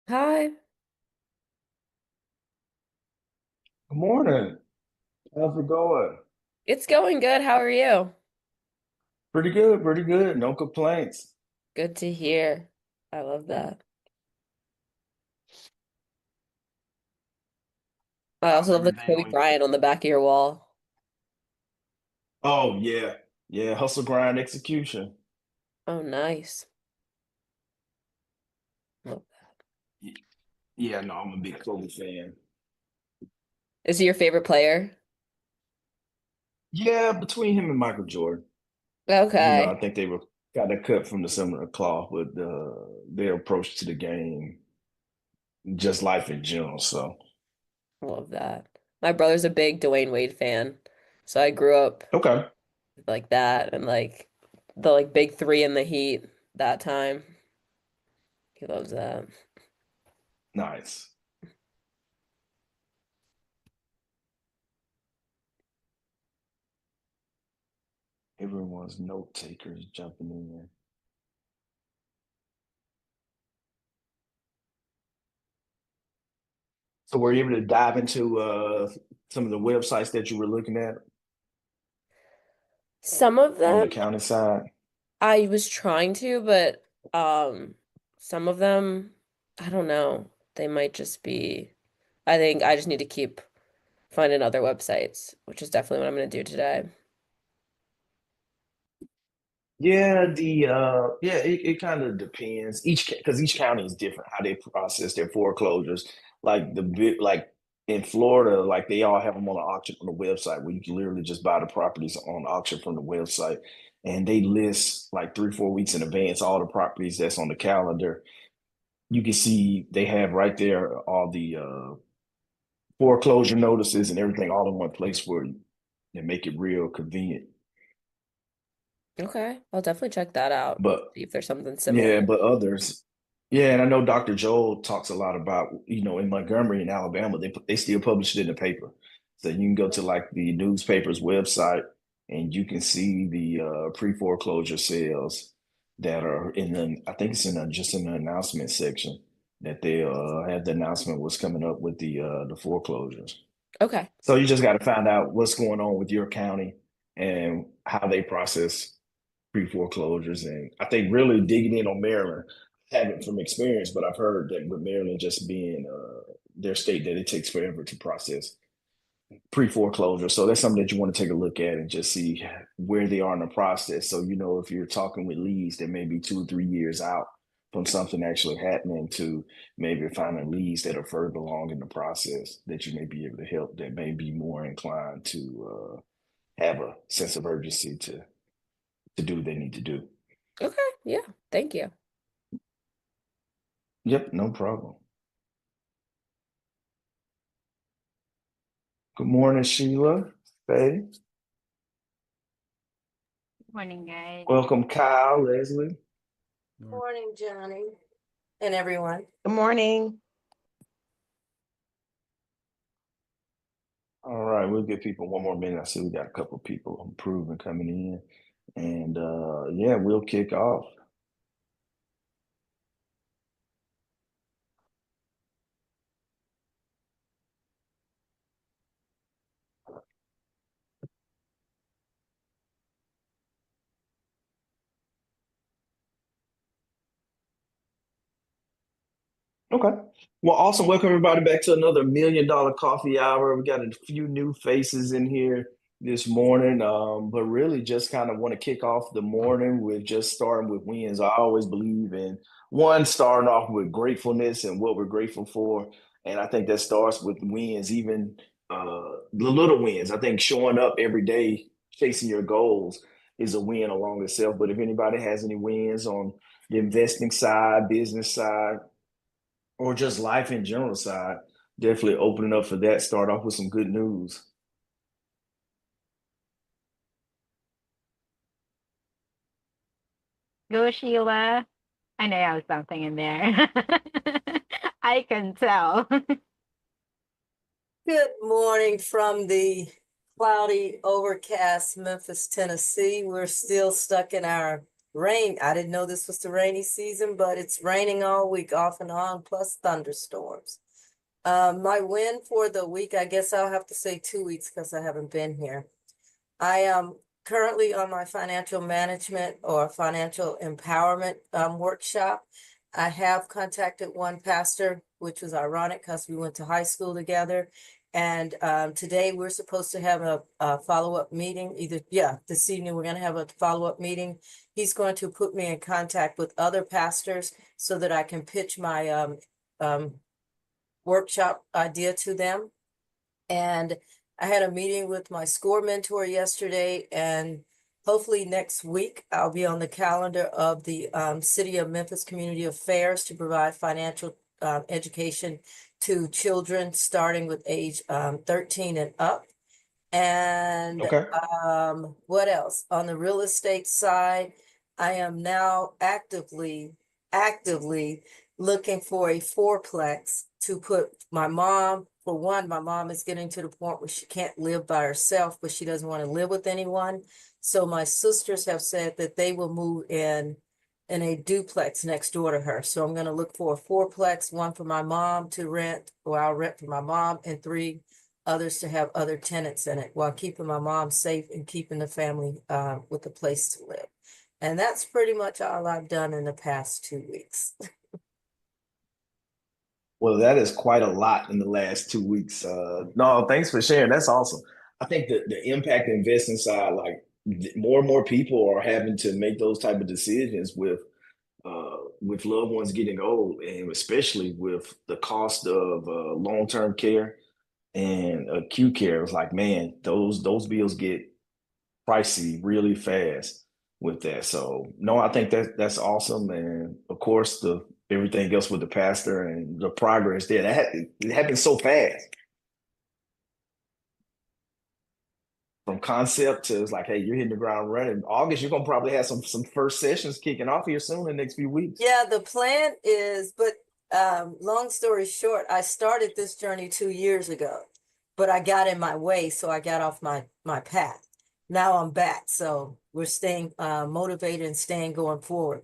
Hi, Good morning. How's it going? it's going good. How are you? Pretty good, pretty good. No complaints. Good to hear. I love that. I How's also love the everything Kobe on? Bryant on the back of your wall. Oh yeah, yeah. Hustle, grind, execution. Oh, nice. Love that. Y- Yeah, no, I'm a big Kobe fan. Is he your favorite player? Yeah, between him and Michael Jordan, I Okay. think they were kind of cut from the similar cloth with their approach to the game, just life in general. So, Love that. My brother's a big Dwayne Wade fan. So I grew up okay, like that and like the like big three in the Heat that time. He loves that. nice. Everyone's note takers jumping in there. So, were you able to dive into some of the websites that you were looking at Some of on the them county side? I was trying to, but um some of them I don't know. They might just be I think I just need to keep finding other websites, which is definitely what I'm going to do today. It kind of depends. Because each county is different how they process their foreclosures. Like the big like in Florida, like they all have them on an auction on the website where you can literally just buy the properties on auction from the website. And they list like 3, 4 weeks in advance all the properties that's on the calendar. You can see they have right there all the foreclosure notices and everything all in one place for you and make it real convenient. Okay, I'll definitely check that out. But See if there's something similar. Yeah, but others. Yeah, and I know Dr. Joel talks a lot about, in Montgomery in Alabama, they still publish it in the paper. So you can go to like the newspaper's website and you can see the pre-foreclosure sales that are I think it's just in the announcement section that they had the announcement was coming up with the foreclosures. Okay. So you just got to find out what's going on with your county and how they process pre-foreclosures. And I think really digging in on Maryland, I haven't from experience, but I've heard that with Maryland just being their state that it takes forever to process pre-foreclosure. So that's something that you want to take a look at and just see where they are in the process. So if you're talking with leads that may be 2 or 3 years out from something actually happening to maybe finding leads that are further along in the process that you may be able to help that may be more inclined to have a sense of urgency to do what they need to do. Okay. Yeah. Thank you. Yep, no problem. Good morning, Sheila. Hey, Morning, guys. welcome, Kyle, Leslie. Morning, Johnny, and everyone. Good morning. All right, we'll give people one more minute. I see we got a couple of people improving coming in. And yeah, we'll kick off. Okay. Well, awesome. Welcome everybody back to another $1 million coffee hour. We got a few new faces in here this morning. But really just kind of want to kick off the morning with just starting with wins. I always believe in one starting off with gratefulness and what we're grateful for. And I think that starts with wins, even the little wins. I think showing up every day, chasing your goals is a win along itself. But if anybody has any wins on the investing side, business side, or just life in general side, definitely opening up for that. Start off with some good news. Go, Sheila. I know I was something in there. I can tell. Good morning from the cloudy, overcast Memphis, Tennessee. We're still stuck in our rain. I didn't know this was the rainy season, but it's raining all week off and on, plus thunderstorms. My win for the week, I guess I'll have to say 2 weeks because I haven't been here. I am currently on my financial management or financial empowerment workshop. I have contacted one pastor, which was ironic because we went to high school together. And today we're supposed to have a follow-up meeting. This evening we're going to have a follow-up meeting. He's going to put me in contact with other pastors so that I can pitch my workshop idea to them. And I had a meeting with my SCORE mentor yesterday, and hopefully next week I'll be on the calendar of the City of Memphis Community Affairs to provide financial education to children starting with age 13 and up. And Okay. what else? On the real estate side, I am now actively looking for a fourplex to put my mom. For one, my mom is getting to the point where she can't live by herself, but she doesn't want to live with anyone. So my sisters have said that they will move in a duplex next door to her. So I'm going to look for a fourplex, one for my mom to rent, or I'll rent for my mom, and 3 others to have other tenants in it, while keeping my mom safe and keeping the family with a place to live. And that's pretty much all I've done in the past 2 weeks. Well, that is quite a lot in the last 2 weeks. No, thanks for sharing. That's awesome. I think the impact investing side, like more and more people are having to make those type of decisions with loved ones getting old, and especially with the cost of long-term care and acute care. It's like, man, those bills get pricey really fast with that. So no, I think that's awesome. And of course, the everything else with the pastor and the progress there, it happened so fast. From concept to, it's like, hey, you're hitting the ground running. August, you're gonna probably have some first sessions kicking off here soon in the next few weeks. Yeah, the plan is, but long story short, I started this journey 2 years ago, but I got in my way, so I got off my path. Now I'm back, so we're staying motivated and staying going forward.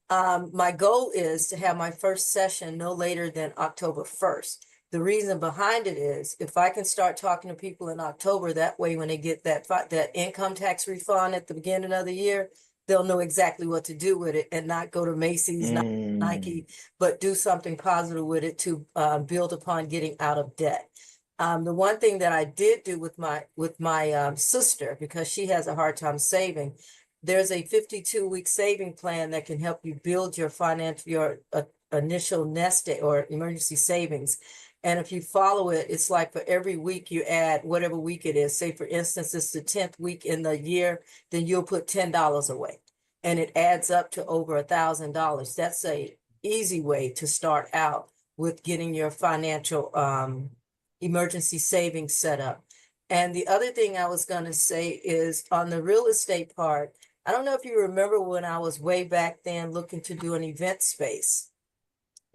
My goal is to have my first session no later than October 1st. The reason behind it is if I can start talking to people in October, that way when they get that income tax refund at the beginning of the year, they'll know exactly what to do with it and not go to Macy's, not Nike, but do something positive with it to build upon getting out of debt. The one thing that I did do with my sister, because she has a hard time saving, there's a 52-week saving plan that can help you build your initial nest egg or emergency savings. And if you follow it, it's like for every week you add whatever week it is. Say, for instance, it's the 10th week in the year, then you'll put $10 away. And it adds up to over $1,000. That's a easy way to start out with getting your financial emergency savings set up. And the other thing I was going to say is on the real estate part, I don't know if you remember when I was way back then looking to do an event space.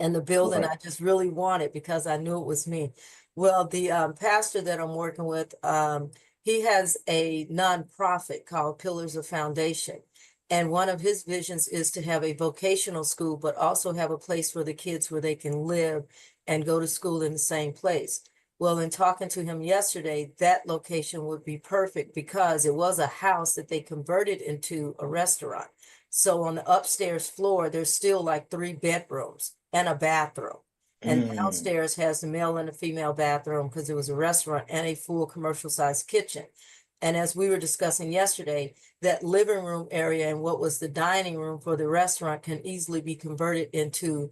And the building Right. I just really wanted because I knew it was me. Well, the pastor that I'm working with, he has a nonprofit called Pillars of Foundation. And one of his visions is to have a vocational school, but also have a place for the kids where they can live and go to school in the same place. Well, in talking to him yesterday, that location would be perfect because it was a house that they converted into a restaurant. So on the upstairs floor, there's still like 3 bedrooms and a bathroom. And downstairs has the male and a female bathroom because it was a restaurant, and a full commercial sized kitchen. And as we were discussing yesterday, that living room area and what was the dining room for the restaurant can easily be converted into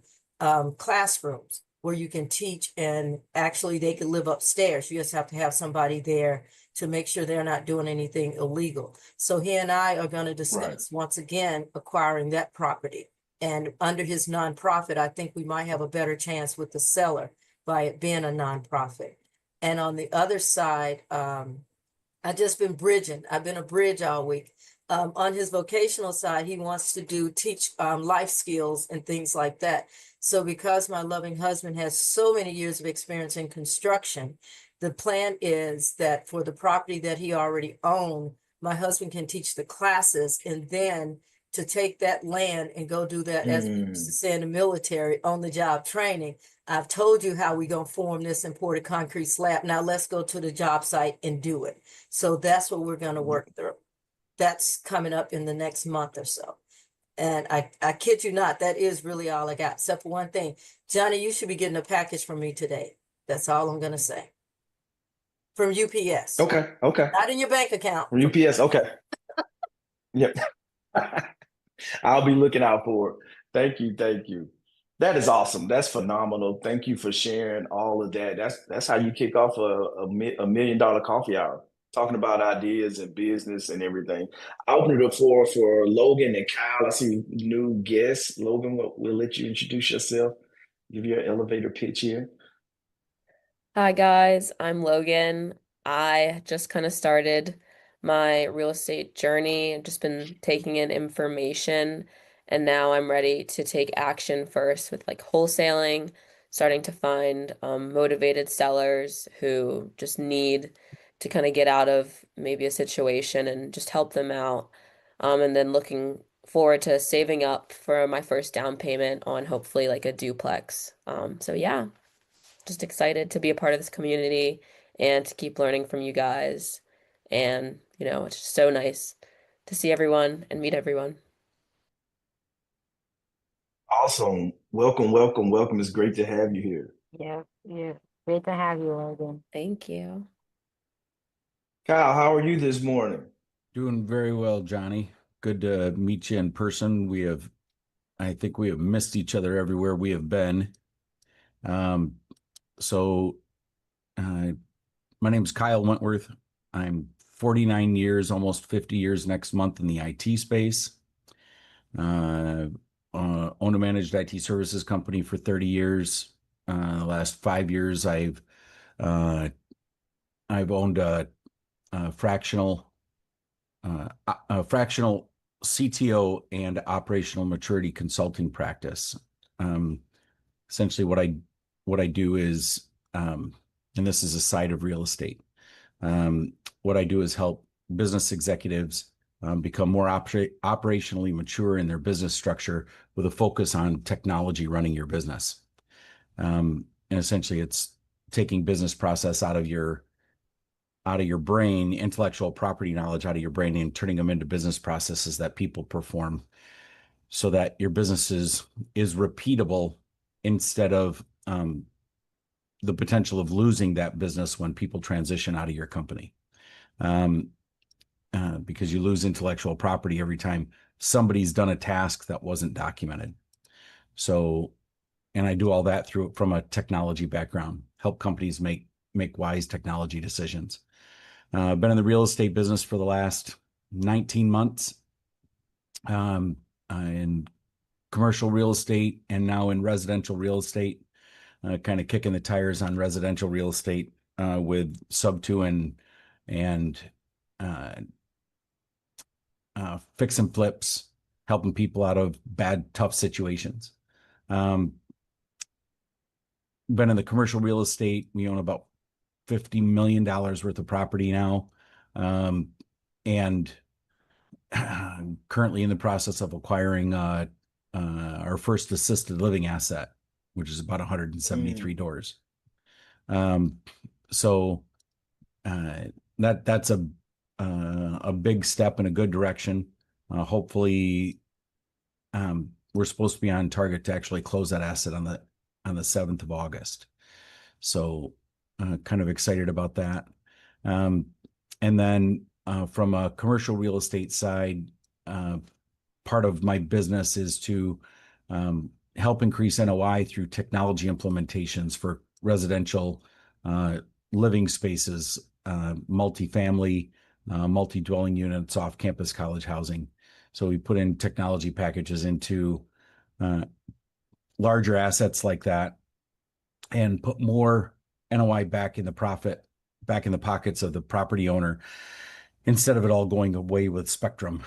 classrooms where you can teach, and actually they could live upstairs. You just have to have somebody there to make sure they're not doing anything illegal. So he and I are going to discuss once again acquiring that property. And under his nonprofit, I think we might have a better chance with the seller by it being a nonprofit. And on the other side, I've just been bridging. I've been a bridge all week. On his vocational side, he wants to teach life skills and things like that. So because my loving husband has so many years of experience in construction, the plan is that for the property that he already owned, my husband can teach the classes, and then to take that land and go do that, as we used to say in the military, on the job training. I've told you how we gonna form this and pour the concrete slab. Now let's go to the job site and do it. So that's what we're gonna work through. That's coming up in the next month or so. And I kid you not, that is really all I got, except for one thing. Johnny, you should be getting a package from me today. That's all I'm gonna say. From UPS. Okay. Okay. Not in your bank account. From UPS. Okay. Yep. I'll be looking out for it. Thank you. Thank you. That is awesome. That's phenomenal. Thank you for sharing all of that. That's how you kick off a $1 million coffee hour, talking about ideas and business and everything. I open the floor for Logan and Kyle. I see new guests. Logan, we'll let you introduce yourself. Give your elevator pitch here. Hi guys, I'm Logan. I just kind of started my real estate journey. I've just been taking in information and now I'm ready to take action first with like wholesaling, starting to find motivated sellers who just need to kind of get out of maybe a situation and just help them out. And then looking forward to saving up for my first down payment on hopefully like a duplex. So yeah, just excited to be a part of this community and to keep learning from you guys. And, it's just so nice to see everyone and meet everyone. Awesome. Welcome, welcome, welcome. It's great to have you here. Yeah, yeah. Great to have you, Logan. Thank you. Kyle, how are you this morning? Doing very well, Johnny. Good to meet you in person. I think we have missed each other everywhere we have been. Um, so, my name is Kyle Wentworth. I'm 49 years, almost 50 years next month in the IT space. Owned and managed IT services company for 30 years. The last 5 years, I've owned a fractional CTO and operational maturity consulting practice. Essentially, what I do is, and this is a side of real estate. What I do is help business executives become more operationally mature in their business structure with a focus on technology running your business. And essentially, it's taking business process out of your brain, intellectual property knowledge out of your brain, and turning them into business processes that people perform so that your business is repeatable instead of the potential of losing that business when people transition out of your company. Because you lose intellectual property every time somebody's done a task that wasn't documented. So, and I do all that from a technology background, help companies make wise technology decisions. I've been in the real estate business for the last 19 months, in commercial real estate and now in residential real estate, kind of kicking the tires on residential real estate with sub-2 and fix and flips, helping people out of bad, tough situations. Been in the commercial real estate. We own about $50 million worth of property now. And currently in the process of acquiring our first assisted living asset, which is about 173 doors. So that's a big step in a good direction. Hopefully, we're supposed to be on target to actually close that asset on the 7th of August. So kind of excited about that. And then from a commercial real estate side, part of my business is to help increase NOI through technology implementations for residential living spaces, multifamily, multi-dwelling units, off-campus college housing. So we put in technology packages into larger assets like that and put more NOI back in the pockets of the property owner instead of it all going away with Spectrum.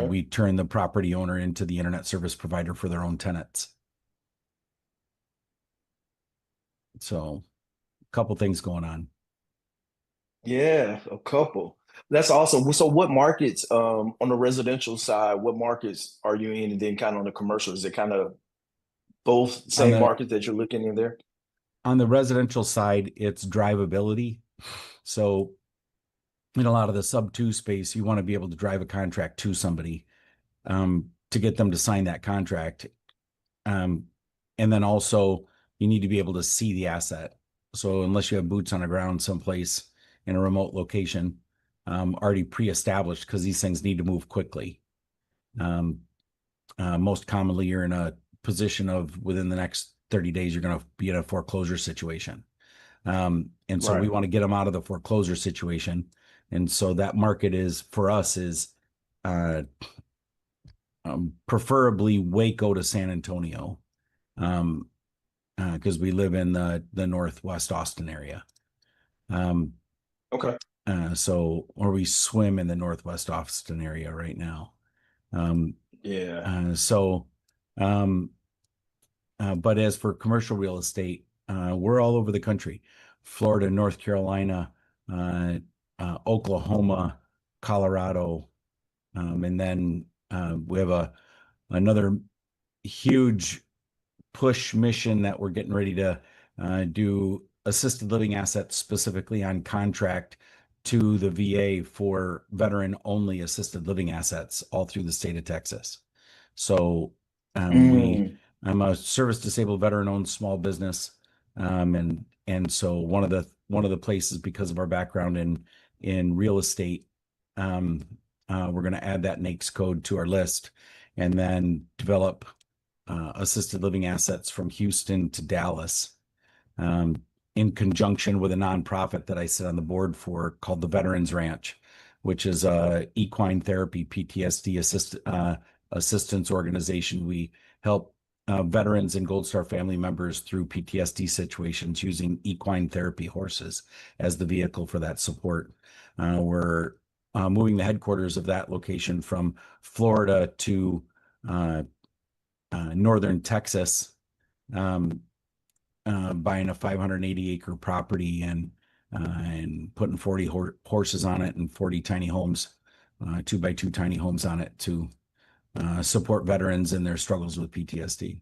We turn the property owner into the internet service provider for their own tenants. So a couple things going on. Yeah, a couple. That's awesome. So what markets, on the residential side, what markets are you in? And then kind of on the commercial, is it kind of both On same the markets that you're looking in there? on the residential side, it's drivability. So in a lot of the sub two space, you want to be able to drive a contract to somebody to get them to sign that contract. Um, and then also you need to be able to see the asset. So unless you have boots on the ground someplace in a remote location, already pre-established, because these things need to move quickly. Most commonly, you're in a position of within the next 30 days, you're going to be in a foreclosure situation. And so we Right. want to get them out of the foreclosure situation. And so that market is for us is uh, preferably Waco to San Antonio, because we live in the Northwest Austin area. Okay. Or we swim in the Northwest Austin area right now. Um, Yeah. uh, so, um, but as for commercial real estate, we're all over the country: Florida, North Carolina, Oklahoma, Colorado, and then we have another huge push mission that we're getting ready to do assisted living assets specifically on contract to the VA for veteran only assisted living assets all through the state of Texas. So we Mm. I'm a service disabled veteran owned small business. And so one of the places, because of our background in real estate, we're going to add that NAICS code to our list and then develop assisted living assets from Houston to Dallas, um, in conjunction with a nonprofit that I sit on the board for called the Veterans Ranch, which is a equine therapy PTSD assistance organization. We help veterans and Gold Star family members through PTSD situations using equine therapy horses as the vehicle for that support. We're moving the headquarters of that location from Florida to northern Texas, um, buying a 580-acre property and putting 40 horses on it and 40 tiny homes, 2x2 tiny homes on it to support veterans in their struggles with PTSD.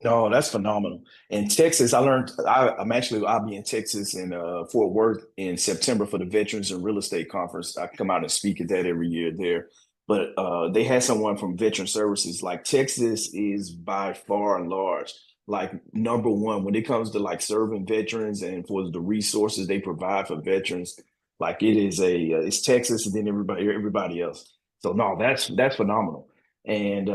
No, that's phenomenal. In Texas, I'll be in Texas in Fort Worth in September for the Veterans and Real Estate Conference. I come out and speak at that every year there. But they had someone from Veteran Services. Like Texas is by far and large like number one when it comes to like serving veterans and for the resources they provide for veterans. Like it is it's Texas and then everybody else. So no, that's phenomenal and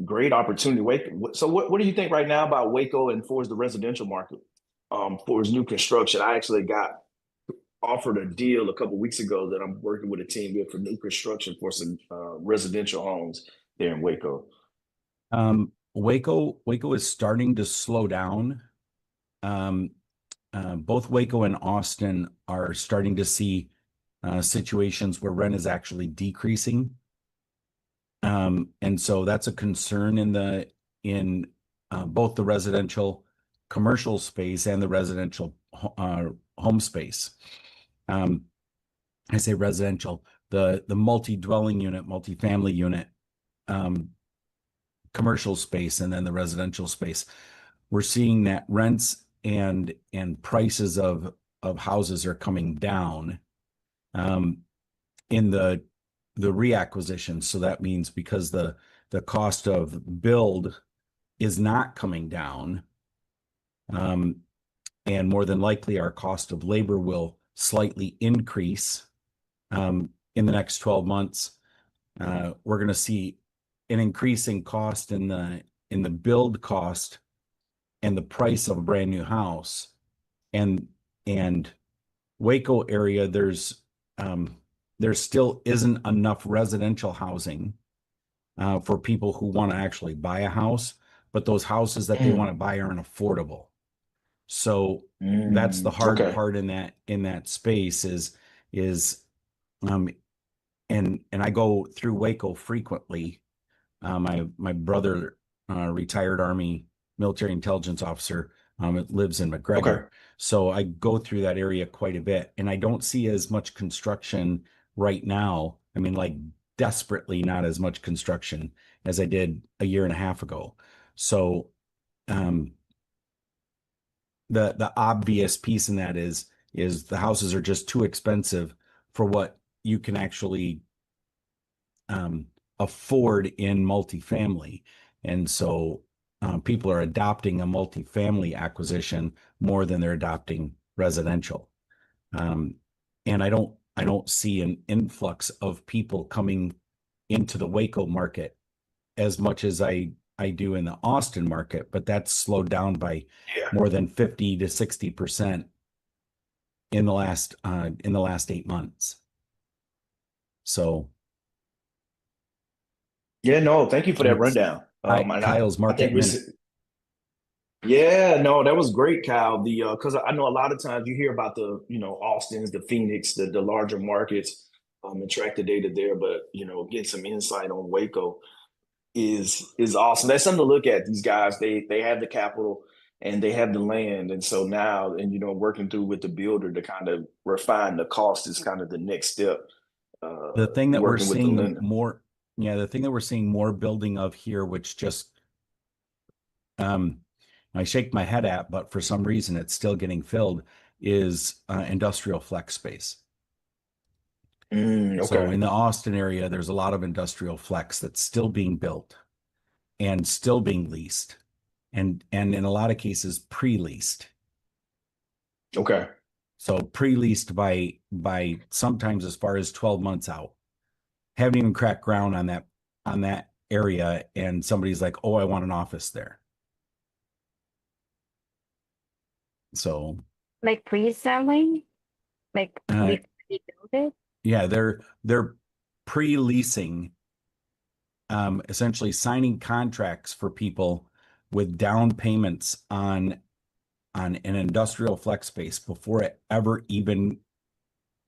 great opportunity. Waco. So what do you think right now about Waco and for the residential market for his new construction? I actually got offered a deal a couple weeks ago that I'm working with a team with for new construction for some residential homes there in Waco. Waco is starting to slow down. Um, both Waco and Austin are starting to see situations where rent is actually decreasing. And so that's a concern in both the residential commercial space and the residential home space. I say residential, the multi-dwelling unit, multi-family unit, commercial space, and then the residential space. We're seeing that rents and prices of houses are coming down in the reacquisition. So that means because the cost of build is not coming down, and more than likely our cost of labor will slightly increase in the next 12 months. We're going to see an increasing cost in the build cost and the price of a brand new house. And Waco area, there still isn't enough residential housing for people who want to actually buy a house, but those houses that they want to buy aren't affordable. So that's the hard Okay. part in that space is and I go through Waco frequently. My brother, retired Army military intelligence officer, It lives in Okay. McGregor. So I go through that area quite a bit, and I don't see as much construction right now. I mean, like desperately not as much construction as I did a year and a half ago. So um, the obvious piece in that is the houses are just too expensive for what you can actually um, afford in multifamily. And so people are adopting a multifamily acquisition more than they're adopting residential. Um, and I don't see an influx of people coming into the Waco market as much as I do in the Austin market, but that's slowed down by Yeah. more than 50 to 60% in the last 8 months. So Yeah, no, thank you for that it's rundown. And Kyle's I Market think we, Minute. yeah, no, that was great, Kyle. Because I know a lot of times you hear about the, Austin's, the Phoenix, the larger markets, and track the data there, but get some insight on Waco is awesome. That's something to look at. These guys, they have the capital and they have the land, and so now, and working through with the builder to kind of refine the cost is kind of the next step. The thing that we're Working with the seeing lender. more, yeah, the thing that we're seeing more building of here, which just um, I shake my head at, but for some reason it's still getting filled, is industrial flex space. So Okay. in the Austin area, there's a lot of industrial flex that's still being built and still being leased, and in a lot of cases pre-leased. Okay. So pre-leased by sometimes as far as 12 months out. Haven't even cracked ground on that area, and somebody's like, "Oh, I want an office there." So Like pre-selling, like uh, before they build it. yeah, they're pre-leasing, essentially signing contracts for people with down payments on an industrial flex space before it ever even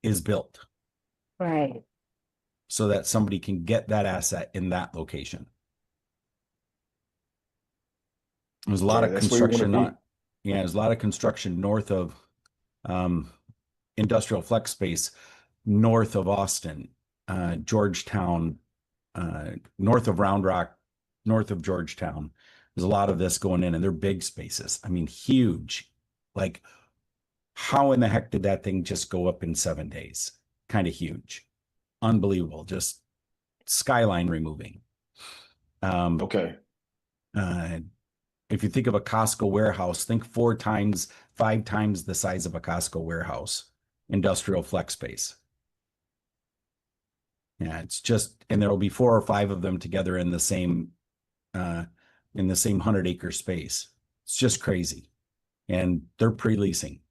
is built, Right. so that somebody can get that asset in that location. There's a lot Yeah, of that's where you want to construction be. on, yeah, there's a lot of construction north of um, industrial flex space, north of Austin, Georgetown, north of Round Rock, north of Georgetown. There's a lot of this going in, and they're big spaces. I mean, huge. Like, how in the heck did that thing just go up in 7 days? Kind of huge. Unbelievable. Just skyline removing. Um, Okay. uh, if you think of a Costco warehouse, think 4 times, 5 times the size of a Costco warehouse, industrial flex space. Yeah, it's just, and there will be 4 or 5 of them together uh, in the same 100-acre space. It's just crazy, and they're pre-leasing.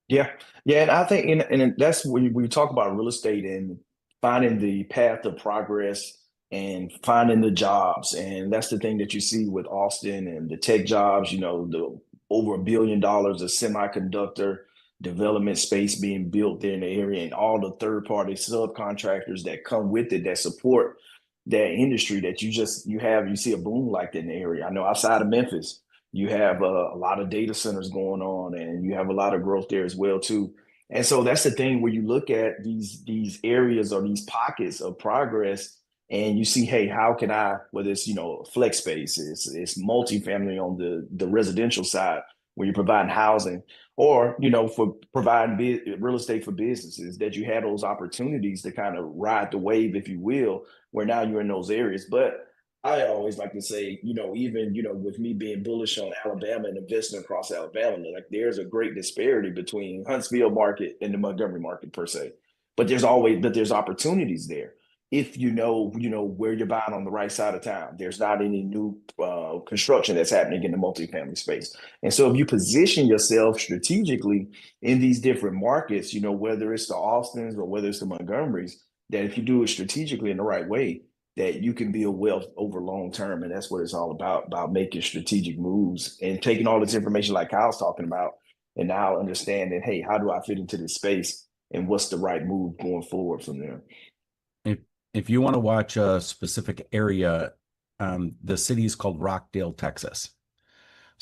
Yeah, yeah, and I think, and that's when you talk about real estate and finding the path of progress and finding the jobs, and that's the thing that you see with Austin and the tech jobs. The over $1 billion of semiconductor development space being built there in the area, and all the third party subcontractors that come with it that support that industry. That you see a boom like that in the area. I know outside of Memphis you have a lot of data centers going on, and you have a lot of growth there as well too. And so that's the thing where you look at these areas or these pockets of progress, and you see, hey, how can I? Whether it's flex space, it's multifamily on the residential side where you're providing housing, or for providing real estate for businesses, that you have those opportunities to kind of ride the wave, if you will, where now you're in those areas, but. I always like to say, even, with me being bullish on Alabama and investing across Alabama, like there's a great disparity between Huntsville market and the Montgomery market per se. But there's opportunities there. If where you're buying on the right side of town, there's not any new construction that's happening in the multifamily space. And so if you position yourself strategically in these different markets, whether it's the Austins or whether it's the Montgomerys, that if you do it strategically in the right way, that you can build wealth over long term. And that's what it's all about making strategic moves and taking all this information like Kyle's talking about, and now understanding, hey, how do I fit into this space and what's the right move going forward from there? If if you want to watch a specific area, the city is called Rockdale, Texas.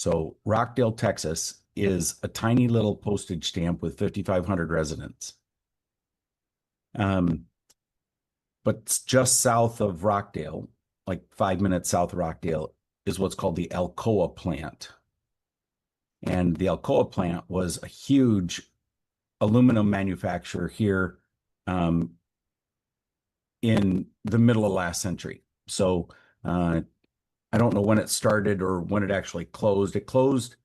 So Rockdale, Texas is a tiny little postage stamp with 5,500 residents. But just south of Rockdale, like 5 minutes south of Rockdale, is what's called the Alcoa plant. And the Alcoa plant was a huge aluminum manufacturer here in the middle of last century. So I don't know when it started or when it actually closed. It closed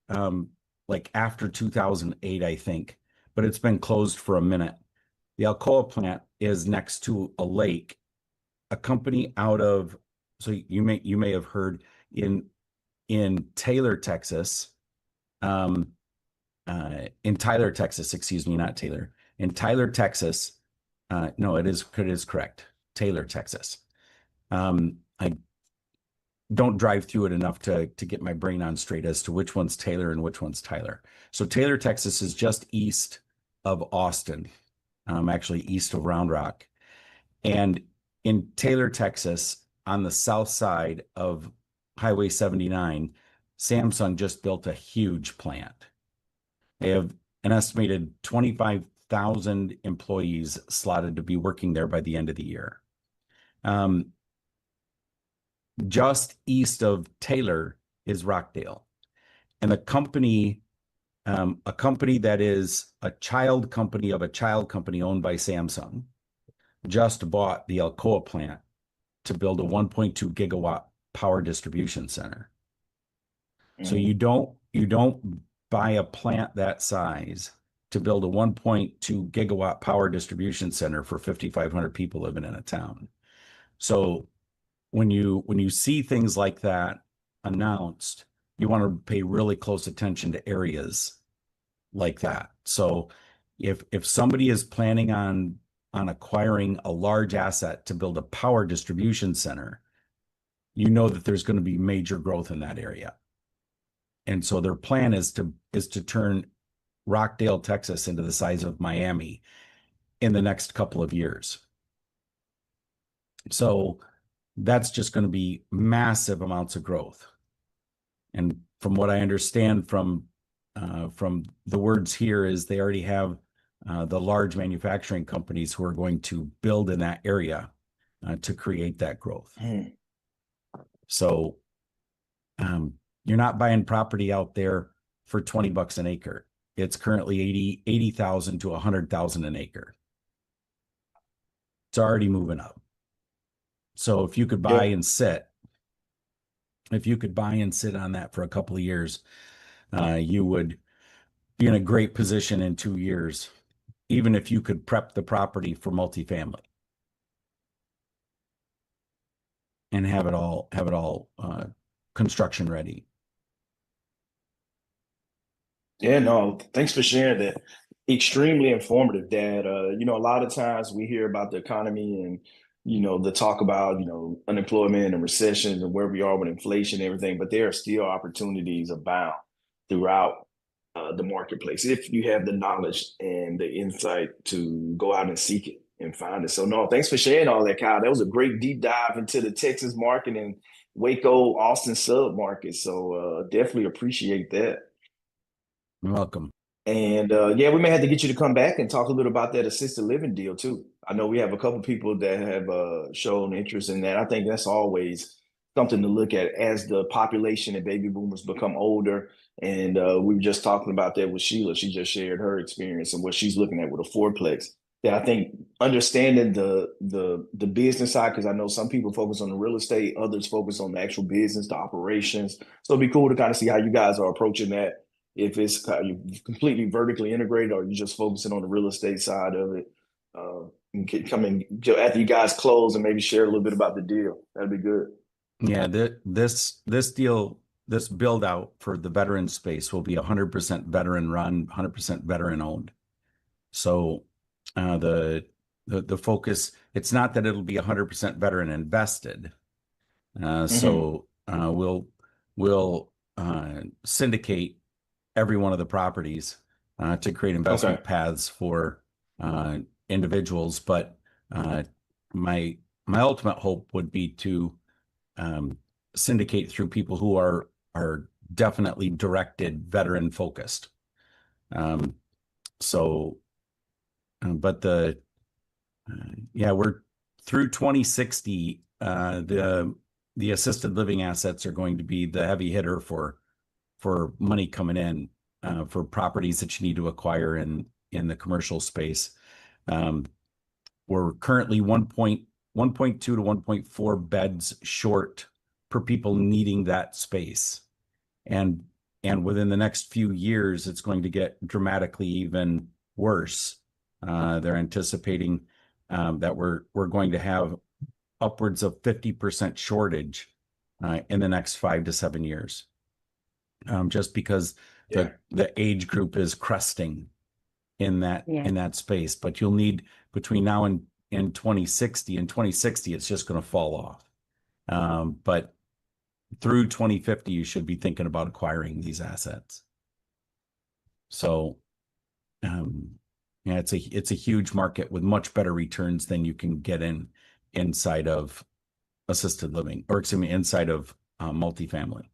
like after 2008, I think, but it's been closed for a minute. The Alcoa plant is next to a lake. A company out of, so you may have heard in Taylor, Texas, in Tyler, Texas, excuse me, not Taylor. In Tyler, Texas, no, it is correct. Taylor, Texas. I don't drive through it enough to get my brain on straight as to which one's Taylor and which one's Tyler. So Taylor, Texas is just east of Austin, actually east of Round Rock. And in Taylor, Texas, on the south side of Highway 79, Samsung just built a huge plant. They have an estimated 25,000 employees slotted to be working there by the end of the year. Just east of Taylor is Rockdale. And the company, a company that is a child company of a child company owned by Samsung, just bought the Alcoa plant to build a 1.2 gigawatt power distribution center. So you don't buy a plant that size to build a 1.2 gigawatt power distribution center for 5,500 people living in a town. So when you see things like that announced, you want to pay really close attention to areas like that. So if somebody is planning on acquiring a large asset to build a power distribution center, you know that there's going to be major growth in that area. And so their plan is to turn Rockdale, Texas into the size of Miami in the next couple of years. So that's just going to be massive amounts of growth. And from what I understand from the words here is they already have the large manufacturing companies who are going to build in that area to create that growth. So you're not buying property out there for $20 an acre. It's currently 80,000 to 100,000 an acre. It's already moving up. So if you could buy and sit, on that for a couple of years, you would be in a great position in 2 years, even if you could prep the property for multifamily and have it all construction ready. Yeah, no, thanks for sharing that. Extremely informative, Dad. A lot of times we hear about the economy and, the talk about, unemployment and recession and where we are with inflation and everything, but there are still opportunities abound throughout the marketplace if you have the knowledge and the insight to go out and seek it and find it. So, no, thanks for sharing all that, Kyle. That was a great deep dive into the Texas market and Waco, Austin sub market. So definitely appreciate that. You're welcome. And we may have to get you to come back and talk a little about that assisted living deal too. I know we have a couple people that have shown interest in that. I think that's always something to look at as the population and baby boomers become older. And we were just talking about that with Sheila. She just shared her experience and what she's looking at with a fourplex. That I think understanding the business side, because I know some people focus on the real estate, others focus on the actual business, the operations. So it'd be cool to kind of see how you guys are approaching that. If it's you completely vertically integrated or you're just focusing on the real estate side of it, and come in after you guys close and maybe share a little bit about the deal. That'd be good. Yeah, this deal, this build out for the veteran space will be 100% veteran run, 100% veteran owned. So the focus, it's not that it'll be 100% veteran invested. So we'll syndicate every one of the properties to create investment paths for individuals. But my ultimate hope would be to syndicate through people who are definitely directed, veteran focused. So, but yeah, we're through 2060. The assisted living assets are going to be the heavy hitter for money coming in, for properties that you need to acquire in the commercial space. We're currently 1.2 to 1.4 beds short per people needing that space. And within the next few years, it's going to get dramatically even worse. They're anticipating that we're going to have upwards of 50% shortage in the next 5 to 7 years, just because Yeah. the age group is cresting in Yeah. that space. But you'll need between now and 2060. In 2060, it's just going to fall off. But through 2050, you should be thinking about acquiring these assets. So, yeah, it's a huge market with much better returns than you can get inside of assisted living, or excuse me, inside of multifamily.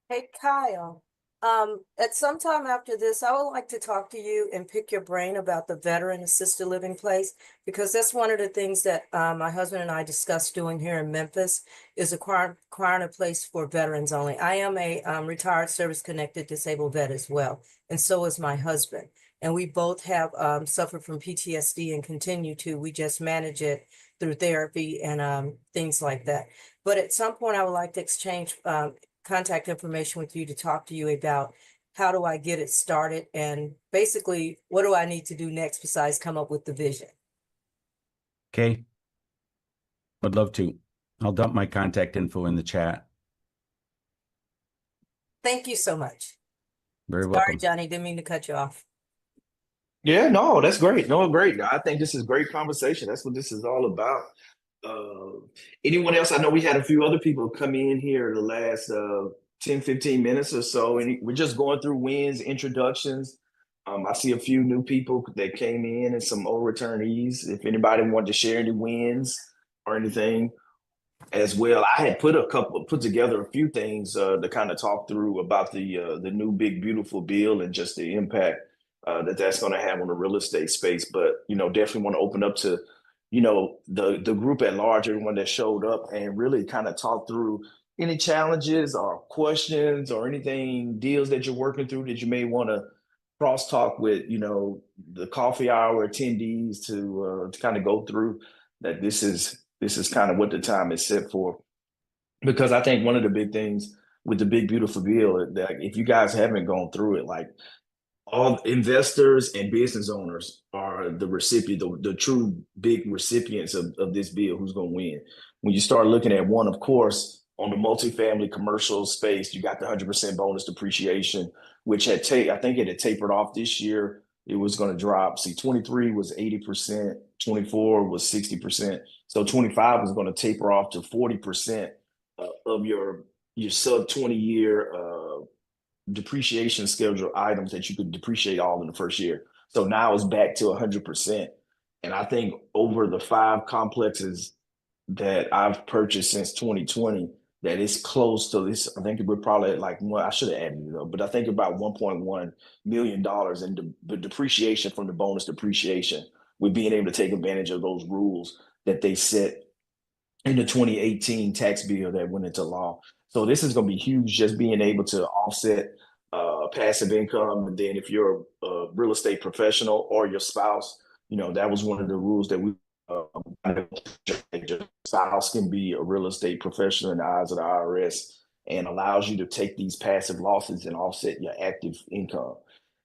Hey, Kyle, at some time after this, I would like to talk to you and pick your brain about the veteran assisted living place, because that's one of the things that my husband and I discussed doing here in Memphis, is acquiring a place for veterans only. I am a retired service-connected disabled vet as well, and so is my husband. And we both have suffered from PTSD and continue to. We just manage it through therapy and things like that. But at some point, I would like to exchange contact information with you to talk to you about how do I get it started, and basically what do I need to do next besides come up with the vision. Okay. I'd love to. I'll dump my contact info in the chat. Thank you so much. Very Sorry, welcome. Johnny, didn't mean to cut you off. Yeah, no, that's great. No, great. I think this is great conversation. That's what this is all about. Anyone else? I know we had a few other people come in here the last 10, 15 minutes or so, and we're just going through wins, introductions. I see a few new people that came in and some old returnees. If anybody wanted to share any wins or anything as well, I had put together a few things to kind of talk through about the new big beautiful bill and just the impact that's going to have on the real estate space. But definitely want to open up to the group at large, everyone that showed up, and really kind of talk through any challenges or questions or anything, deals that you're working through that you may want to crosstalk with the coffee hour attendees to kind of go through that. This is kind of what the time is set for, because I think one of the big things with the big beautiful bill that if you guys haven't gone through it, like, all investors and business owners are the recipient, the true big recipients of this bill, who's going to win. When you start looking at one, of course, on the multifamily commercial space, you got the 100% bonus depreciation, which I think it had tapered off this year. It was going to drop. See, 23 was 80%, 24 was 60%. So 25 was going to taper off to 40% of your sub 20-year depreciation schedule items that you could depreciate all in the first year. So now it's back to 100%. And I think over the 5 complexes that I've purchased since 2020, that it's close to this. I think we're probably at like one, I should have added it up, but I think about $1.1 million in the depreciation from the bonus depreciation, with being able to take advantage of those rules that they set in the 2018 tax bill that went into law. So this is going to be huge, just being able to offset passive income. And then if you're a real estate professional or your spouse, that was one of the rules that we your spouse can be a real estate professional in the eyes of the IRS, and allows you to take these passive losses and offset your active income.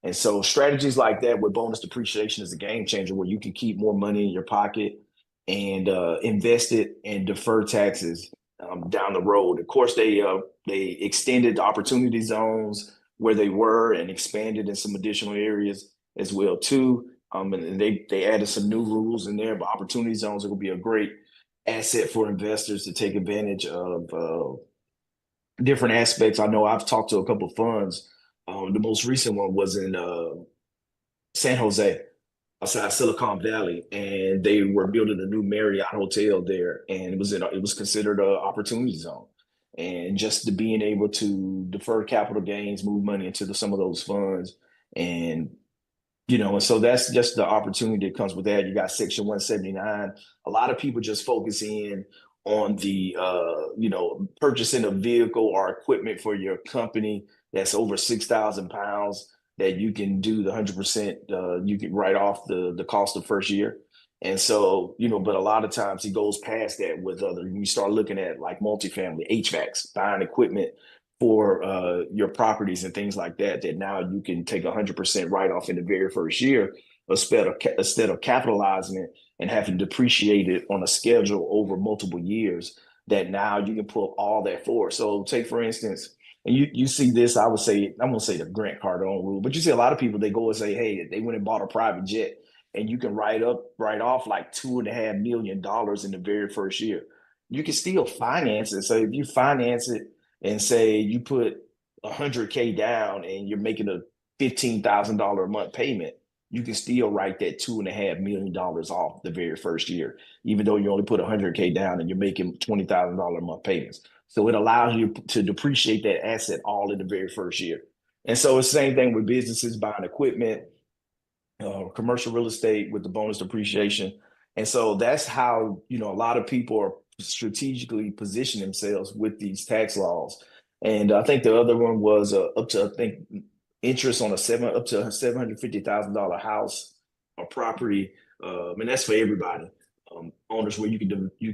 And so strategies like that with bonus depreciation is a game changer, where you can keep more money in your pocket and invest it and defer taxes down the road. Of course, they extended the opportunity zones where they were and expanded in some additional areas as well too. And they added some new rules in there, but opportunity zones are going to be a great asset for investors to take advantage of different aspects. I know I've talked to a couple of funds. The most recent one was in San Jose, outside Silicon Valley, and they were building a new Marriott hotel there, and it was considered an opportunity zone. and just to being able to defer capital gains, move money into some of those funds. And and so that's just the opportunity that comes with that. You got Section 179. A lot of people just focus in on the, purchasing a vehicle or equipment for your company that's over 6,000 pounds that you can do the 100%, you can write off the cost of first year. And so, but a lot of times it goes past that with other, you start looking at like multifamily, HVACs, buying equipment for your properties and things like that, that now you can take 100% write off in the very first year instead of capitalizing it and having to depreciate it on a schedule over multiple years, that now you can pull all that forward. So take, for instance, and you see this, I'm gonna say the Grant Cardone rule, but you see a lot of people, they go and say, hey, they went and bought a private jet and you can write off like $2.5 million in the very first year. You can still finance it. So if you finance it and say you put 100K down and you're making a $15,000 a month payment, you can still write that $2.5 million off the very first year, even though you only put 100K down and you're making $20,000 a month payments. So it allows you to depreciate that asset all in the very first year. And so it's the same thing with businesses buying equipment, commercial real estate with the bonus depreciation. And so that's how, a lot of people are strategically position themselves with these tax laws. And I think the other one was up to, I think, interest on up to $750,000 house or property. And that's for everybody. Owners, where you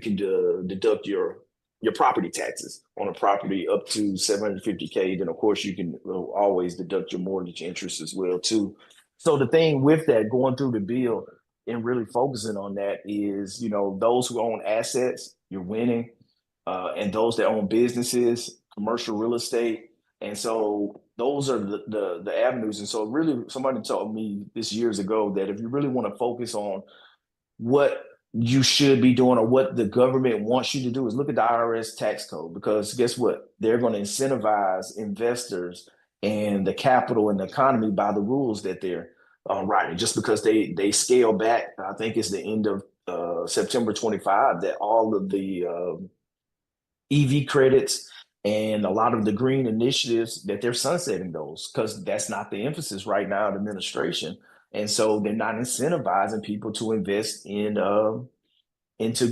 can deduct your property taxes on a property up to 750K. Then of course you can always deduct your mortgage interest as well too. So the thing with that, going through the bill and really focusing on that is, those who own assets, you're winning, and those that own businesses, commercial real estate. And so those are the avenues. And so really, somebody told me this years ago that if you really want to focus on what you should be doing or what the government wants you to do, is look at the IRS tax code, because guess what? They're going to incentivize investors and the capital and the economy by the rules that they're writing. Just because they scale back, I think it's the end of September 25, that all of the EV credits and a lot of the green initiatives, that they're sunsetting those, because that's not the emphasis right now in the administration. And so they're not incentivizing people to invest into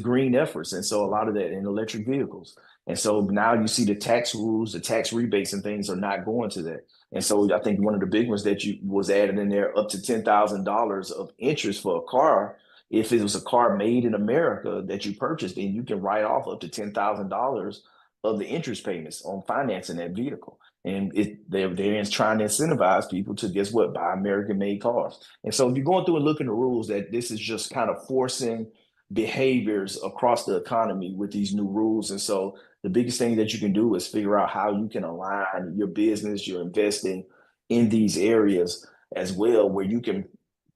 green efforts. And so a lot of that in electric vehicles. And so now you see the tax rules, the tax rebates and things are not going to that. And so I think one of the big ones that you was added in there, up to $10,000 of interest for a car. If it was a car made in America that you purchased, then you can write off up to $10,000 of the interest payments on financing that vehicle. And they're trying to incentivize people to, guess what, buy American made cars. And so if you're going through and looking at the rules, that this is just kind of forcing behaviors across the economy with these new rules. And so the biggest thing that you can do is figure out how you can align your business, your investing in these areas as well, where you can,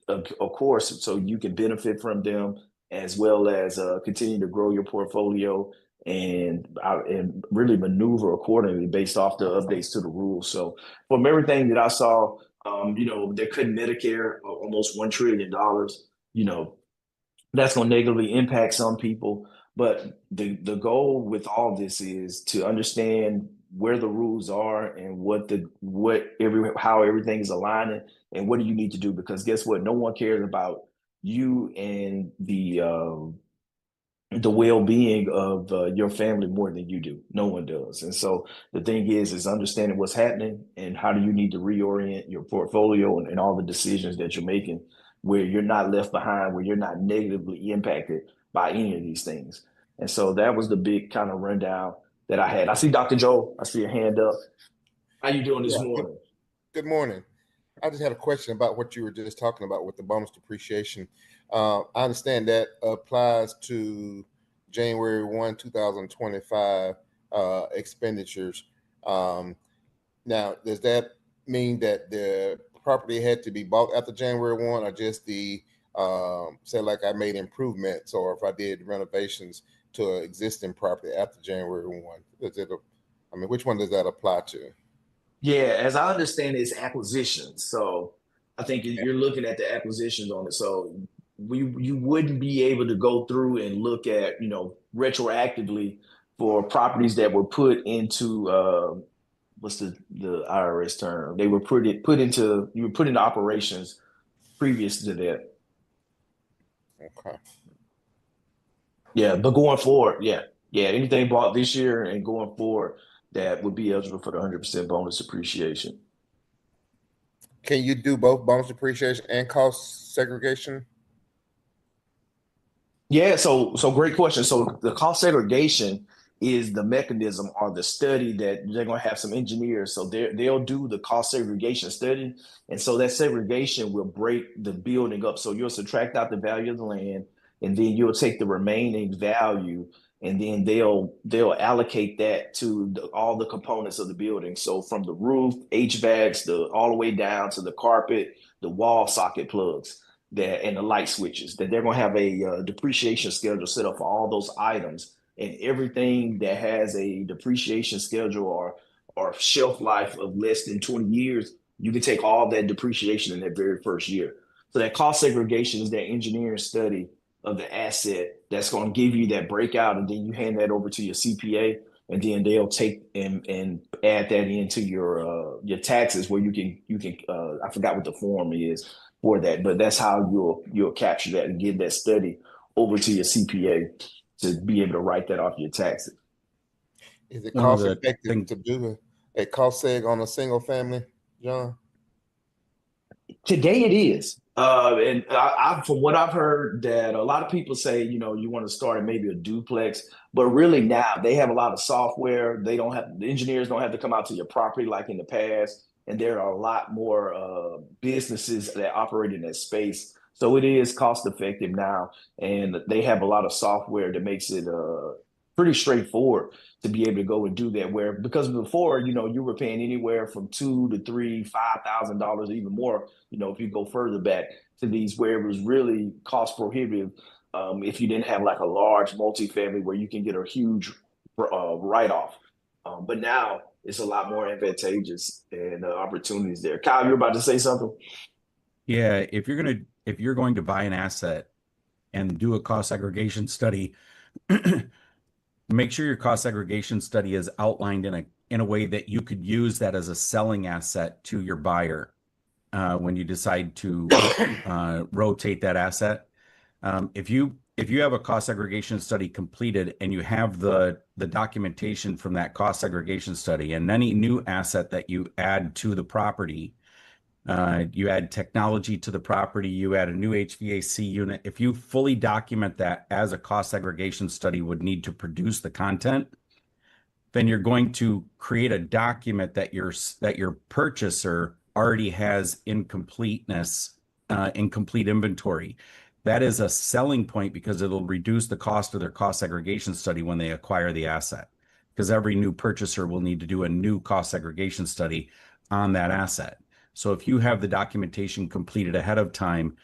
of course, so you can benefit from them, as well as continue to grow your portfolio and really maneuver accordingly based off the updates to the rules. So from everything that I saw, they're cutting Medicare almost $1 trillion. That's going to negatively impact some people. But the goal with all this is to understand where the rules are and how everything is aligning and what do you need to do, because guess what? No one cares about you and the well-being of your family more than you do. No one does. And so the thing is understanding what's happening and how do you need to reorient your portfolio and all the decisions that you're making, where you're not left behind, where you're not negatively impacted by any of these things. And so that was the big kind of rundown that I had. I see Dr. Joe, I see your hand up. How you doing this Yeah, morning? good morning. I just had a question about what you were just talking about with the bonus depreciation. I understand that applies to January 1, 2025 expenditures. Now, does that mean that the property had to be bought after January 1, or just the, say like I made improvements, or if I did renovations to an existing property after January 1? Which one does that apply to? Yeah, as I understand it, it's acquisitions. So I think you're looking at the acquisitions on it. So you wouldn't be able to go through and look at, retroactively for properties that were put into what's the IRS term? They were you were put into operations previous to that. Okay. Yeah, but going forward, yeah, anything bought this year and going forward that would be eligible for the 100% bonus appreciation. Can you do both bonus depreciation and cost segregation? Yeah, so great question. So the cost segregation is the mechanism or the study that they're going to have some engineers. So they'll do the cost segregation study, and so that segregation will break the building up. So you'll subtract out the value of the land, and then you'll take the remaining value, and then they'll allocate that to all the components of the building. So from the roof, HVACs, all the way down to the carpet, the wall socket plugs that and the light switches, that they're going to have a depreciation schedule set up for all those items, and everything that has a depreciation schedule or shelf life of less than 20 years, you can take all that depreciation in that very first year. So that cost segregation is that engineering study of the asset that's going to give you that breakout, and then you hand that over to your CPA, and then they'll take and add that into your taxes, where you can I forgot what the form is for that, but that's how you'll capture that and give that study over to your CPA to be able to write that off your taxes. Is it One of cost the effective things, to do a cost seg on a single family, John? Today it is. And from what I've heard, that a lot of people say, you want to start at maybe a duplex, but really now they have a lot of software. The engineers don't have to come out to your property like in the past. And there are a lot more businesses that operate in that space. So it is cost effective now. And they have a lot of software that makes it pretty straightforward to be able to go and do that. Where, because before, you were paying anywhere from $2,000 to $3,000, $5,000, even more, if you go further back to these, where it was really cost prohibitive, if you didn't have like a large multifamily where you can get a huge write-off. But now it's a lot more advantageous, and opportunities there. Kyle, you're about to say something? yeah, if you're going to buy an asset and do a cost segregation study, make sure your cost segregation study is outlined in a way that you could use that as a selling asset to your buyer when you decide to rotate that asset. If you have a cost segregation study completed and you have the documentation from that cost segregation study, and any new asset that you add to the property, you add technology to the property, you add a new HVAC unit. If you fully document that as a cost segregation study would need to produce the content, then you're going to create a document that your purchaser already has incomplete inventory. That is a selling point because it'll reduce the cost of their cost segregation study when they acquire the asset. Because every new purchaser will need to do a new cost segregation study on that asset. So if you have the documentation completed ahead of time,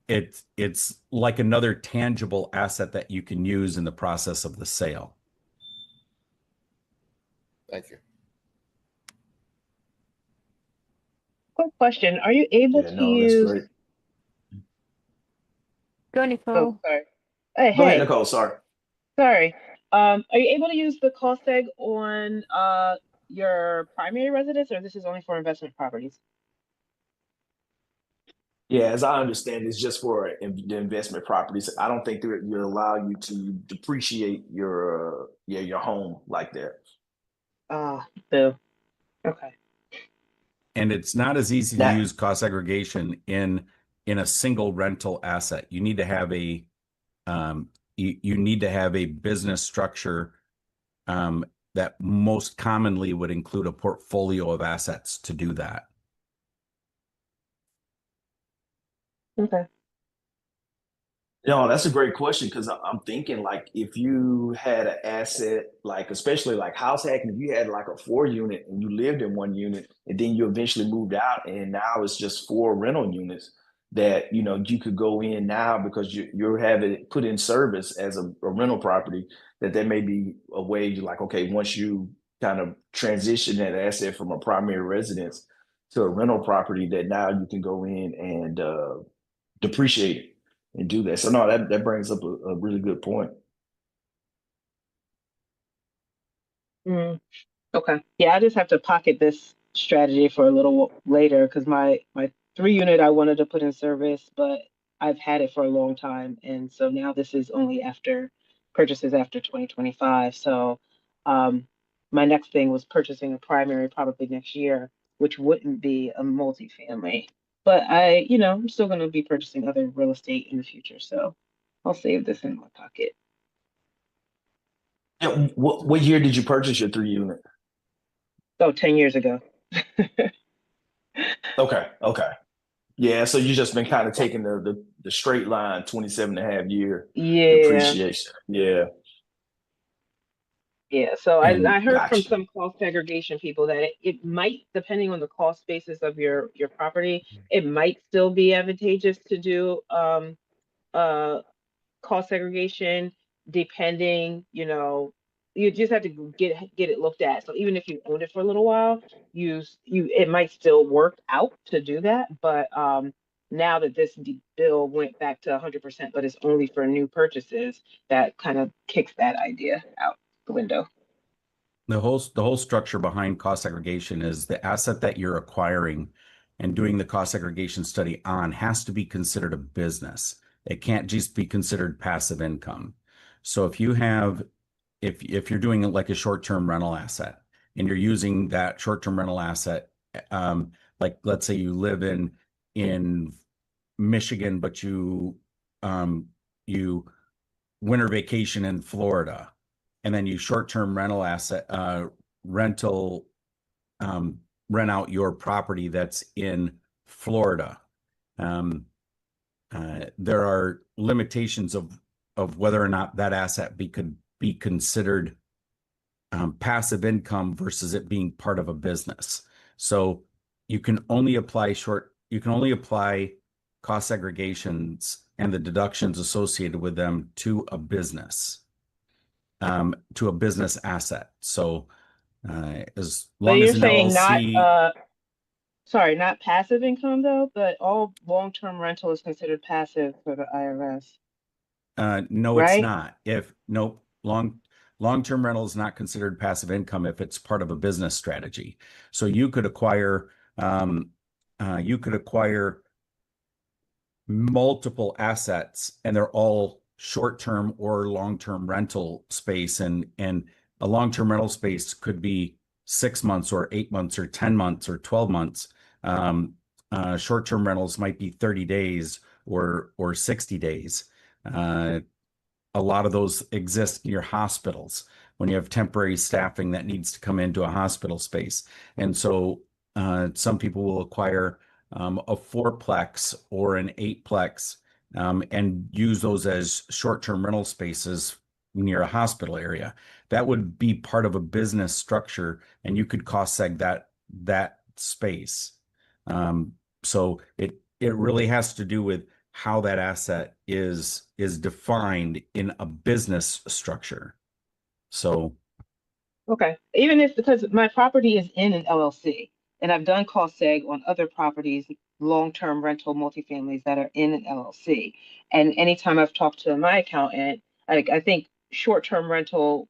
it's like another tangible asset that you can use in the process of the sale. Thank you. Quick question. Are you able Yeah, to no, that's use, great. Go, oh, Nicole. sorry. Go ahead, Hey, Nicole. Sorry. sorry. Are you able to use the cost seg on your primary residence, or this is only for investment properties? Yeah, as I understand, it's just for the investment properties. I don't think that will allow you to depreciate your home like that. Boo. Okay. And it's not as easy to Now, use cost segregation in a single rental asset. You need to have a you need to have a business structure that most commonly would include a portfolio of assets to do that. Okay. no, that's a great question, because I'm thinking, like, if you had an asset, like especially like house hacking, if you had like a 4 unit and you lived in 1 unit and then you eventually moved out and now it's just 4 rental units, that you could go in now because you're having it put in service as a rental property, that may be a way you like, okay, once you kind of transition that asset from a primary residence to a rental property, that now you can go in and depreciate it and do that. So no, that brings up a really good point. Mm, okay. Yeah, I just have to pocket this strategy for a little later because my 3 unit I wanted to put in service, but I've had it for a long time, and so now this is only after purchases after 2025. So, um, my next thing was purchasing a primary probably next year, which wouldn't be a multifamily. But I'm still going to be purchasing other real estate in the future, so I'll save this in my pocket. And what year did you purchase your 3 unit? So 10 years ago. Okay, okay. Yeah, so you just been kind of taking the straight line, 27 and a half year Yeah. depreciation. Yeah, Yeah, so I and heard from gotcha. some cost segregation people that it might, depending on the cost basis of your property, it might still be advantageous to do uh cost segregation depending, you just have to get it looked at. So even if you owned it for a little while, you it might still work out to do that, but now that this bill went back to 100%, but it's only for new purchases, that kind of kicks that idea out the window. The whole structure behind cost segregation is the asset that you're acquiring and doing the cost segregation study on has to be considered a business. It can't just be considered passive income. So if you're doing like a short-term rental asset and you're using that short-term rental asset, like let's say you live in Michigan, but you winter vacation in Florida, and then you short-term rental rent out your property that's in Florida. Um, there are limitations of whether or not that asset could be considered passive income versus it being part of a business. So you can only apply cost segregations and the deductions associated with them to a business asset. So as But long as you're an saying not LLC, sorry, not passive income though, but all long-term rental is considered passive for the IRS, no, it's right? not. If no long-term rental is not considered passive income if it's part of a business strategy. So um, you could acquire multiple assets and they're all short-term or long-term rental space, and a long-term rental space could be 6 months or 8 months or 10 months or 12 months. Short-term rentals might be 30 days or 60 days. Uh, a lot of those exist near hospitals when you have temporary staffing that needs to come into a hospital space. And so some people will acquire a fourplex or an eightplex and use those as short-term rental spaces near a hospital area. That would be part of a business structure, and you could cost seg that space. So it really has to do with how that asset is defined in a business structure. So Okay. Even if, because my property is in an LLC and I've done cost seg on other properties, long-term rental multifamilies that are in an LLC. And anytime I've talked to my accountant, I think short-term rental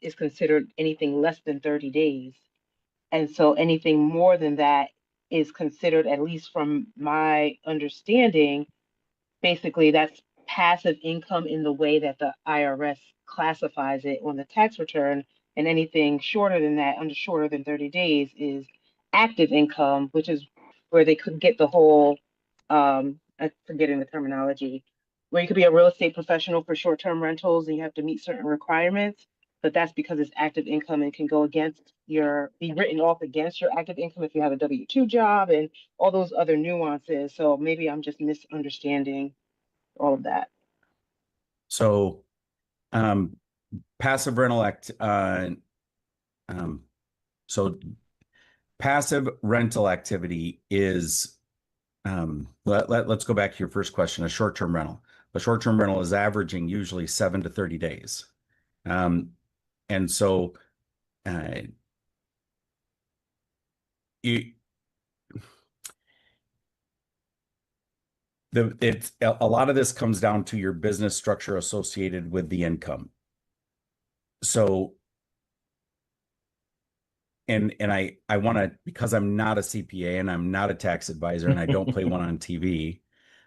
is considered anything less than 30 days. And so anything more than that is considered, at least from my understanding, basically that's passive income in the way that the IRS classifies it on the tax return. And anything shorter than that, under shorter than 30 days, is active income, which is where they could get the whole, I'm forgetting the terminology, where you could be a real estate professional for short-term rentals and you have to meet certain requirements. But that's because it's active income and can go against be written off against your active income if you have a W-2 job and all those other nuances. So maybe I'm just misunderstanding all of that. so um, passive rental act um, so passive rental activity is let's go back to your first question, a short-term rental. A short-term rental is averaging usually 7 to 30 days. Um, and so uh, you, it's a lot of this comes down to your business structure associated with the income. So and I want to, because I'm not a CPA and I'm not a tax advisor and I don't play one on TV.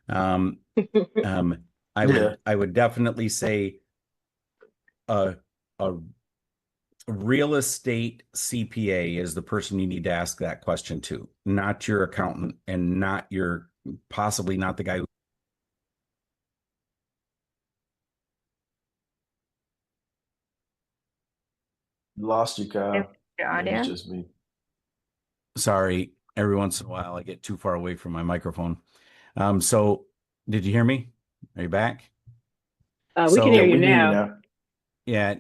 Um, Yeah. I would definitely say a real estate CPA is the person you need to ask that question to, not your accountant and possibly not the guy who. Lost you, Kyle. Your Maybe it's audio. just me. Sorry, every once in a while I get too far away from my microphone. So did you hear me? Are you back? We can hear Yeah, So you we hear you now. now. yeah,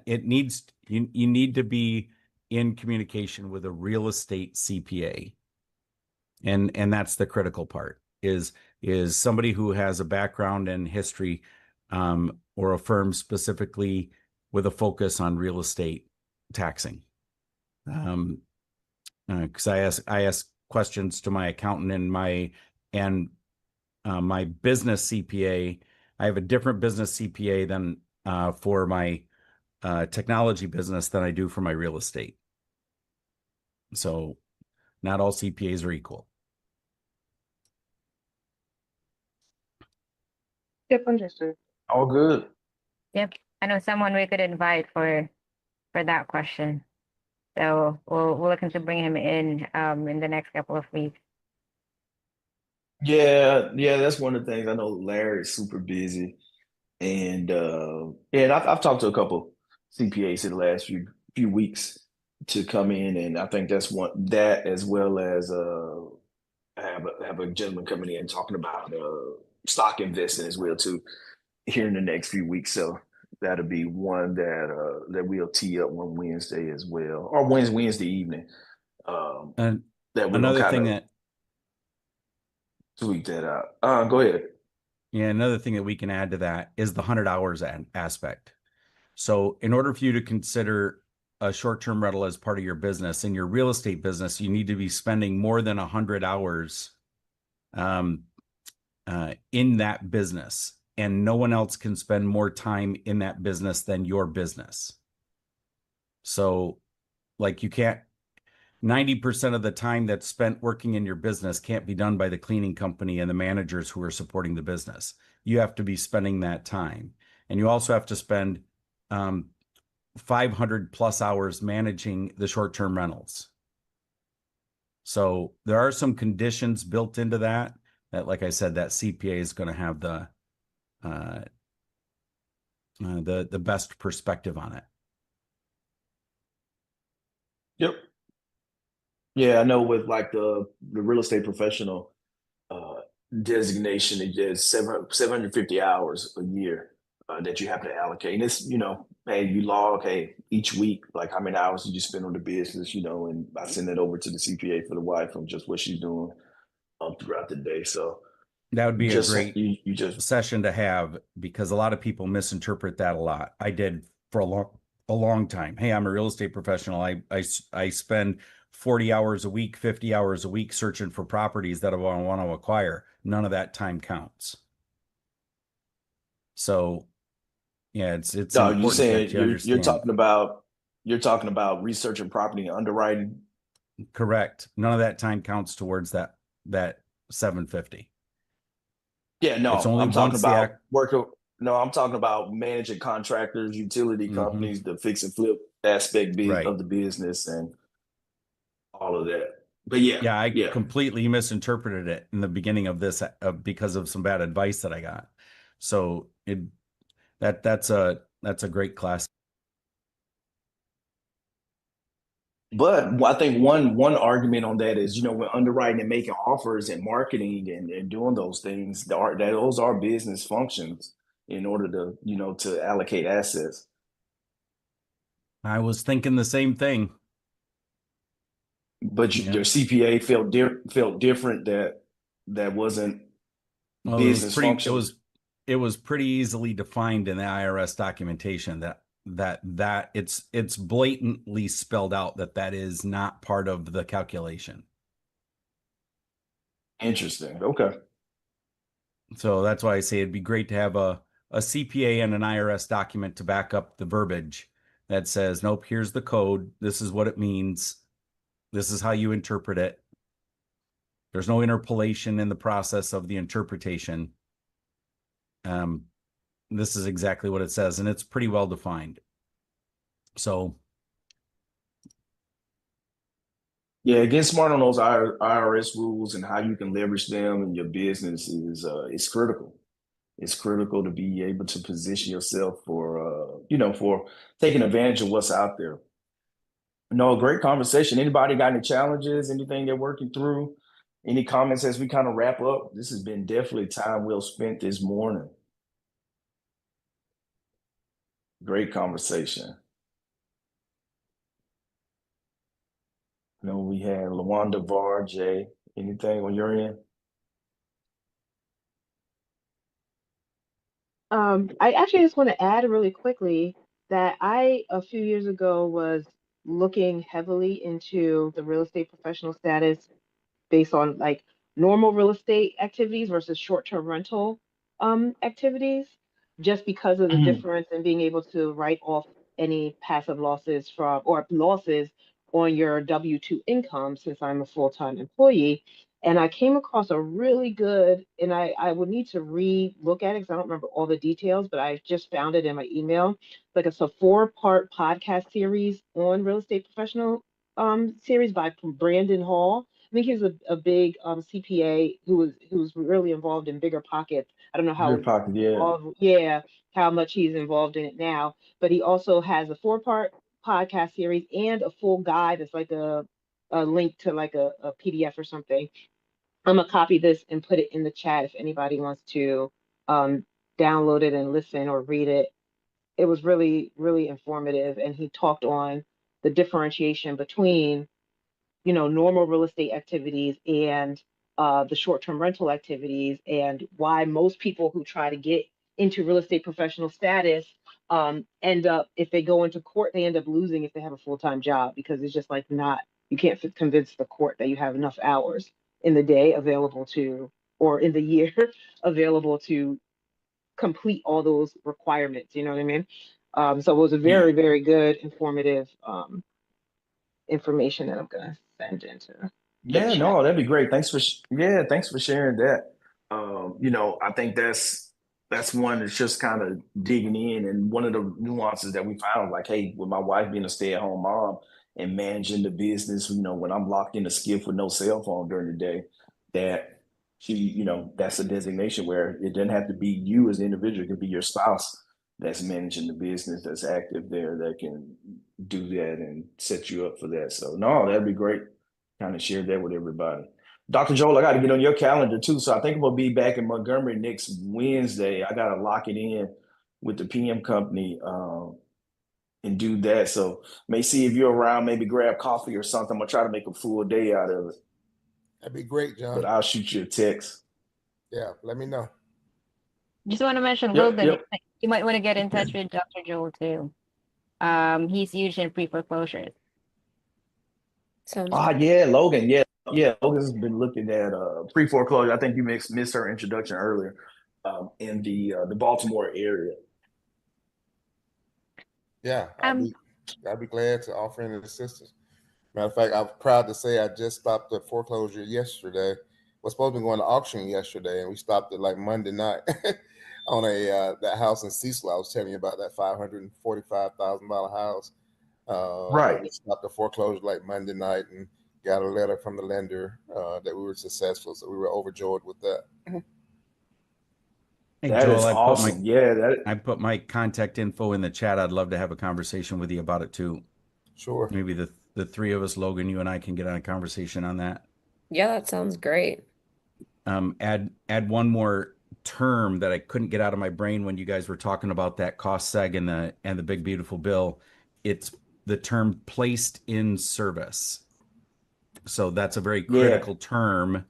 you need to be in communication with a real estate CPA. And that's the critical part is somebody who has a background and history or a firm specifically with a focus on real estate taxing. Because I ask questions to my accountant and my business CPA. I have a different business CPA than for my technology business than I do for my real estate. So not all CPAs are equal. Yep, understood. All good. Yep. I know someone we could invite for that question. So we'll look into bring him in the next couple of weeks. Yeah, yeah, that's one of the things. I know Larry's super busy. And I've talked to a couple CPAs in the last few weeks to come in, and I think that's one that as well as have a gentleman coming in talking about stock investing as well too here in the next few weeks. So that'll be one that we'll tee up one Wednesday as well, or Wednesday evening. And That we're gonna another kind thing of that tweak that out. Go ahead. Yeah, another thing that we can add to that is the 100 hours aspect. So, in order for you to consider a short-term rental as part of your business, in your real estate business, you need to be spending more than 100 hours um, in that business. And no one else can spend more time in that business than your business. So, like, you can't, 90% of the time that's spent working in your business can't be done by the cleaning company and the managers who are supporting the business. You have to be spending that time. And you also have to spend 500 plus hours managing the short-term rentals. So there are some conditions built into that, like I said, that CPA is going to have the best perspective on it. Yep. Yeah, I know with like the real estate professional uh, designation, it is 750 hours a year that you have to allocate. And it's, hey, you log, hey, each week, like how many hours did you spend on the business, and I send it over to the CPA for the wife on just what she's doing throughout the day. So That would be a just great you just session to have because a lot of people misinterpret that a lot. I did for a long time. Hey, I'm a real estate professional. I spend 40 hours a week, 50 hours a week searching for properties that I want to acquire. None of that time counts. So yeah, it's no, you important that saying you understand. you're talking about researching property and underwriting. Correct. None of that time counts towards that 750. Yeah, It's no, only I'm talking once the about act. working. No, I'm talking about managing contractors, utility Mhm. companies, the fix and flip aspect Right. of the business, and all of that. But yeah, Yeah, I yeah. completely misinterpreted it in the beginning of this because of some bad advice that I got. So that's a great class. But I think one argument on that is, when underwriting and making offers and marketing and doing those things, those are business functions in order to, to allocate assets. I was thinking the same thing. But Yeah. your CPA felt different that wasn't Well, business functions. it was pretty easily defined in the IRS documentation that it's blatantly spelled out that is not part of the calculation. Interesting. Okay. So that's why I say it'd be great to have a CPA and an IRS document to back up the verbiage that says, nope, here's the code. This is what it means. This is how you interpret it. There's no interpolation in the process of the interpretation. This is exactly what it says, and it's pretty well defined. So Yeah, getting smart on those IRS rules and how you can leverage them in your business is critical. It's critical to be able to position yourself for for taking advantage of what's out there. No, great conversation. Anybody got any challenges? Anything they're working through? Any comments as we kind of wrap up? This has been definitely time well spent this morning. Great conversation. We had Lawanda Var, Jay. Anything on your end? I actually just want to add really quickly that I, a few years ago, was looking heavily into the real estate professional status based on like normal real estate activities versus short-term rental activities, just because of the difference in being able to write off any passive losses from or losses on your W-2 income since I'm a full-time employee. And I came across a really good, and I would need to re-look at it because I don't remember all the details, but I just found it in my email. Like it's a four-part podcast series on real estate professional series by Brandon Hall. I think he's a big CPA who was really involved in Bigger Pockets. I don't know Good pocket, yeah. yeah, how much he's involved in it now, but he also has a four-part podcast series and a full guide that's like a link to like a PDF or something. I'm gonna copy this and put it in the chat if anybody wants to um, download it and listen or read it. It was really, really informative, and he talked on the differentiation between normal real estate activities and the short-term rental activities, and why most people who try to get into real estate professional status end up, if they go into court, they end up losing if they have a full-time job because it's just like not, you can't convince the court that you have enough hours in the day available to, or in the year available to complete all those requirements. You know what I mean? So it was a Yeah. very, very good, informative information that I'm gonna send into the Yeah, chat. no, that'd be great. Thanks for sharing that. I think that's one that's just kind of digging in, and one of the nuances that we found, like, hey, with my wife being a stay-at-home mom and managing the business, when I'm locked in a skiff with no cell phone during the day, that that's a designation where it doesn't have to be you as an individual, it could be your spouse that's managing the business, that's active there, that can do that and set you up for that. So no, that'd be great. Kind of share that with everybody. Dr. Joel, I got to get on your calendar too. So I think I'm gonna be back in Montgomery next Wednesday. I gotta lock it in with the PM company and do that. So may see if you're around, maybe grab coffee or something. I'm gonna try to make a full day out of it. That'd be great, But John. I'll shoot you a text. Yeah, let me know. Just want to mention Yep, Logan. yep. You might want to get in touch with Dr. Joel too. He's huge in pre-foreclosures. Sounds good. Yeah, Logan. Yeah, yeah. Logan's been looking at pre-foreclosure. I think you missed her introduction earlier in the Baltimore area. Yeah, Um, I'd be glad to offer any assistance. Matter of fact, I'm proud to say I just stopped at foreclosure yesterday. Was supposed to be going to auction yesterday, and we stopped it like Monday night on that house in Cecil. I was telling you about that $545,000 house. Right. We stopped the foreclosure like Monday night and got a letter from the lender that we were successful. So we were overjoyed with that. hey, That Joel, is awesome. I put my contact info in the chat. I'd love to have a conversation with you about it too. Sure. Maybe the three of us, Logan, you and I can get on a conversation on that. Yeah, that sounds great. Add one more term that I couldn't get out of my brain when you guys were talking about that cost seg and the big beautiful bill. It's the term placed in service. So that's a very Yeah. critical term.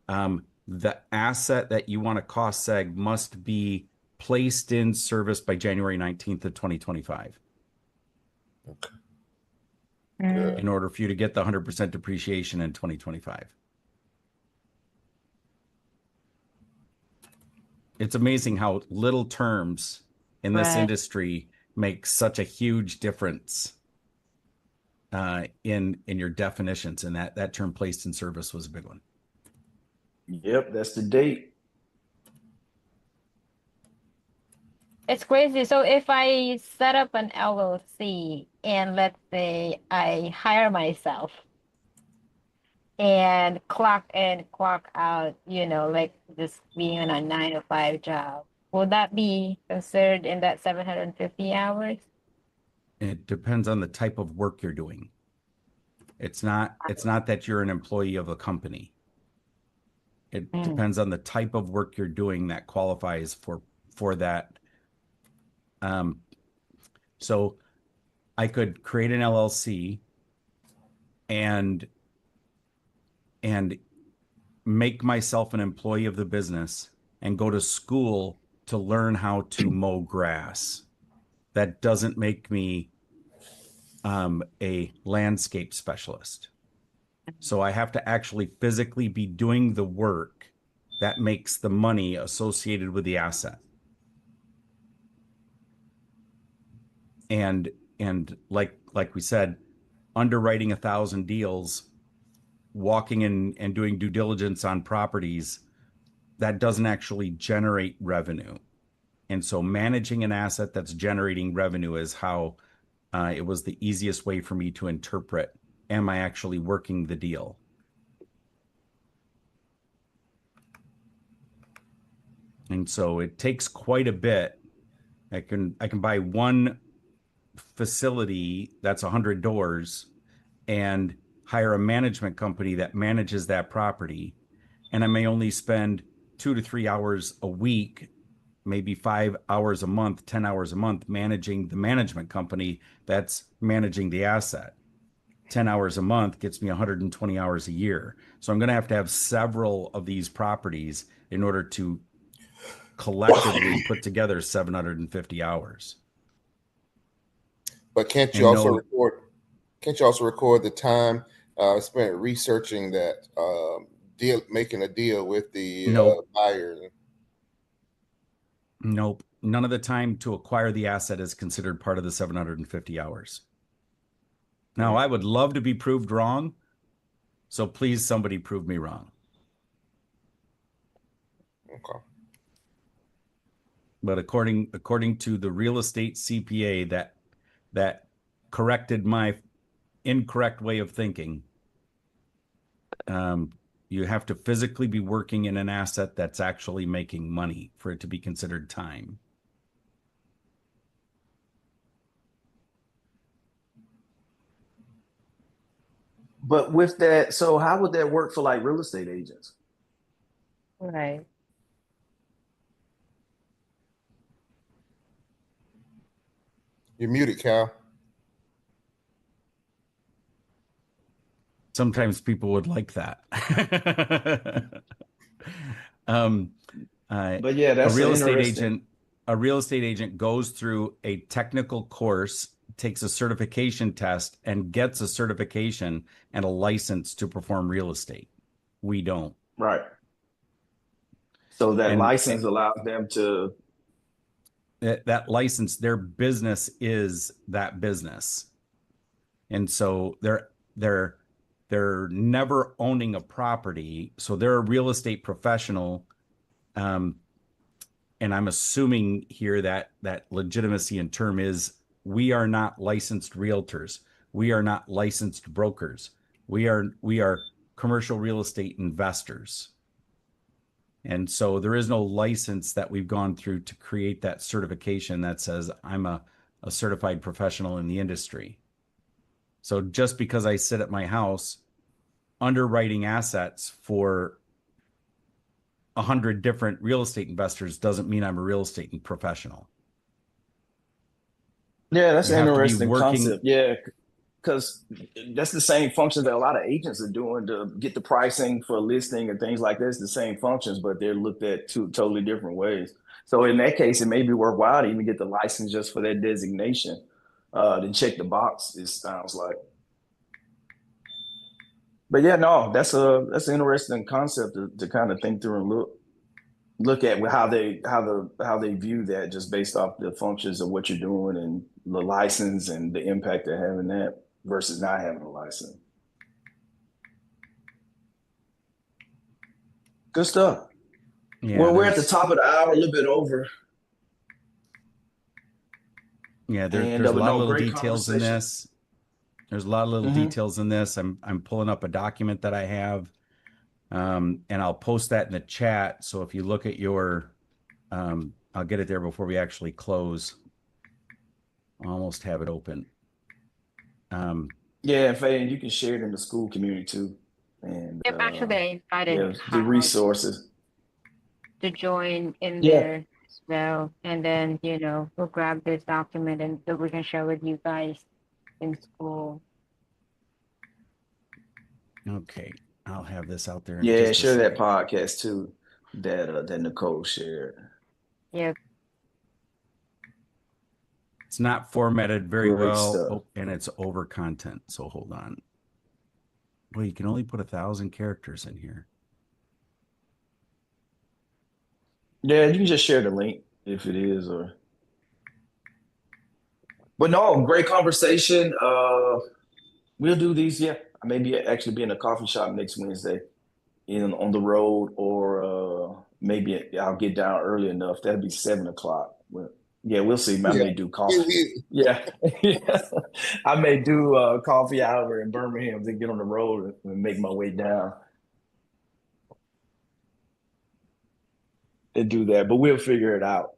The asset that you want to cost seg must be placed in service by January 19th of 2025. Okay. mm, In order for you to get the 100% depreciation in 2025. It's amazing how little terms in this right. industry make such a huge difference. in your definitions, and that term placed in service was a big one. Yep, that's the date. It's crazy. So if I set up an LLC and let's say I hire myself and clock in, clock out, like just being on a 9 to 5 job, would that be considered in that 750 hours? It depends on the type of work you're doing. It's not that you're an employee of a company. It depends on the type of work you're doing that qualifies for that. So I could create an LLC and make myself an employee of the business and go to school to learn how to mow grass. That doesn't make me a landscape specialist. So I have to actually physically be doing the work that makes the money associated with the asset. And like we said, underwriting 1,000 deals, walking in and doing due diligence on properties, that doesn't actually generate revenue. And so managing an asset that's generating revenue is how it was the easiest way for me to interpret, am I actually working the deal? And so it takes quite a bit. I can buy one facility that's 100 doors and hire a management company that manages that property. And I may only spend 2 to 3 hours a week, maybe 5 hours a month, 10 hours a month managing the management company that's managing the asset. 10 hours a month gets me 120 hours a year. So I'm going to have several of these properties in order to collectively put together 750 hours. But can't you also record the time spent researching that deal, making a deal with the buyer? Nope. None of the time to acquire the asset is considered part of the 750 hours. Now, I would love to be proved wrong, so please somebody prove me wrong. Okay. But according to the real estate CPA that corrected my incorrect way of thinking, you have to physically be working in an asset that's actually making money for it to be considered time. But with that, so how would that work for like real estate agents? Right. You're muted, Cal. Sometimes people would like that. But yeah, that's a real estate agent goes through a technical course, takes a certification test, and gets a certification and a license to perform real estate. We don't. Right. So that license allows them to. That license, their business is that business. And so they're never owning a property. So they're a real estate professional. And I'm assuming here that legitimacy in term is we are not licensed realtors. We are not licensed brokers. We are commercial real estate investors. And so there is no license that we've gone through to create that certification that says I'm a certified professional in the industry. So just because I sit at my house underwriting assets for 100 different real estate investors doesn't mean I'm a real estate professional. Yeah, that's an interesting working... concept. Yeah, because that's the same functions that a lot of agents are doing to get the pricing for a listing and things like that. It's the same functions, but they're looked at two totally different ways. So in that case, it may be worthwhile to even get the license just for that designation, then check the box, it sounds like. But yeah, no, that's an interesting concept to kind of think through and look at how they view that just based off the functions of what you're doing and the license and the impact they're having that. versus not having a license. Good stuff. Yeah, Well, we're at the there's top of the hour, a little bit over. yeah, And there's a but lot of no, little great details in conversation. this. There's a lot of little details in this. I'm pulling up a document that I have, and I'll post that in the chat. So if you look at your, I'll get it there before we actually close. I almost have it open. Yeah, and Faye, and you can share it in the school community too. And Yep, actually, I invited yeah, the Harold resources. to join in Yeah. there as well. And then, we'll grab this document and that we can share with you guys in school. Okay, I'll have this out there in Yeah, just a share that second. podcast too that Nicole shared. Yep. It's not formatted very Great well, stuff. and it's over content. So hold on. Well, you can only put 1,000 characters in here. Yeah, you can just share the link if it is, or but no, great conversation. We'll do these, yeah. I may be actually be in a coffee shop next Wednesday in on the road, or maybe I'll get down early enough. That'll be 7 o'clock. Well, yeah, we'll see. I Yeah. may do coffee. Yeah. Yeah. I may do a coffee hour in Birmingham, then get on the road and make my way down and do that. But we'll figure it out.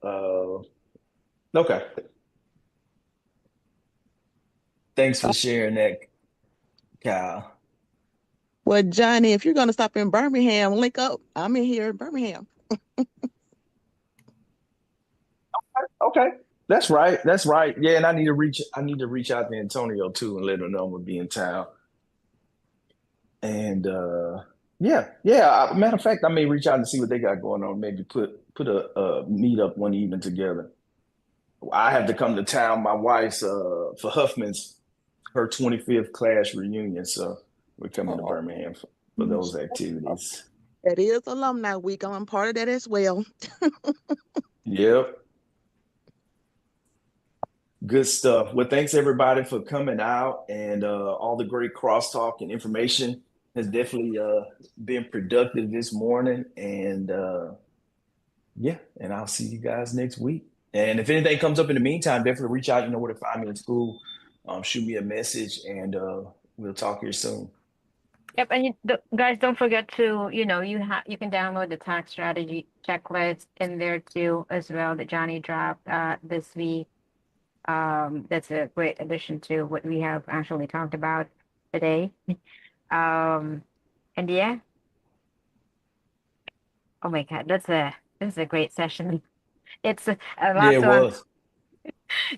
Okay. Thanks for sharing that, Kyle. Well, Johnny, if you're going to stop in Birmingham, link up. I'm in here in Birmingham. Okay. That's right. That's right. Yeah, and I need to reach out to Antonio too and let him know I'm gonna be in town. And yeah. Matter of fact, I may reach out and see what they got going on. Maybe put a meet up one evening together. I have to come to town. My wife's for Huffman's her 25th class reunion, so we're coming to Birmingham for those activities. That is Alumni Week. I'm part of that as well. Yep. Good stuff. Well, thanks everybody for coming out and all the great crosstalk and information has definitely been productive this morning. And yeah, and I'll see you guys next week. And if anything comes up in the meantime, definitely reach out. You know where to find me in school. Shoot me a message and we'll talk here soon. Yep, and guys, don't forget to, you can download the tax strategy checklist in there too as well that Johnny dropped this week. That's a great addition to what we have actually talked about today. And yeah. Oh my God, this is a great session. It's a Yeah, lot it to was.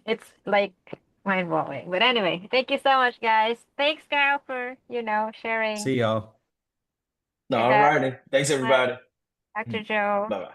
it's like mind-blowing. But anyway, thank you so much, guys. Thanks, Kyle, for, sharing. See y'all. All righty. Thanks, everybody. Dr. Joe. Bye-bye.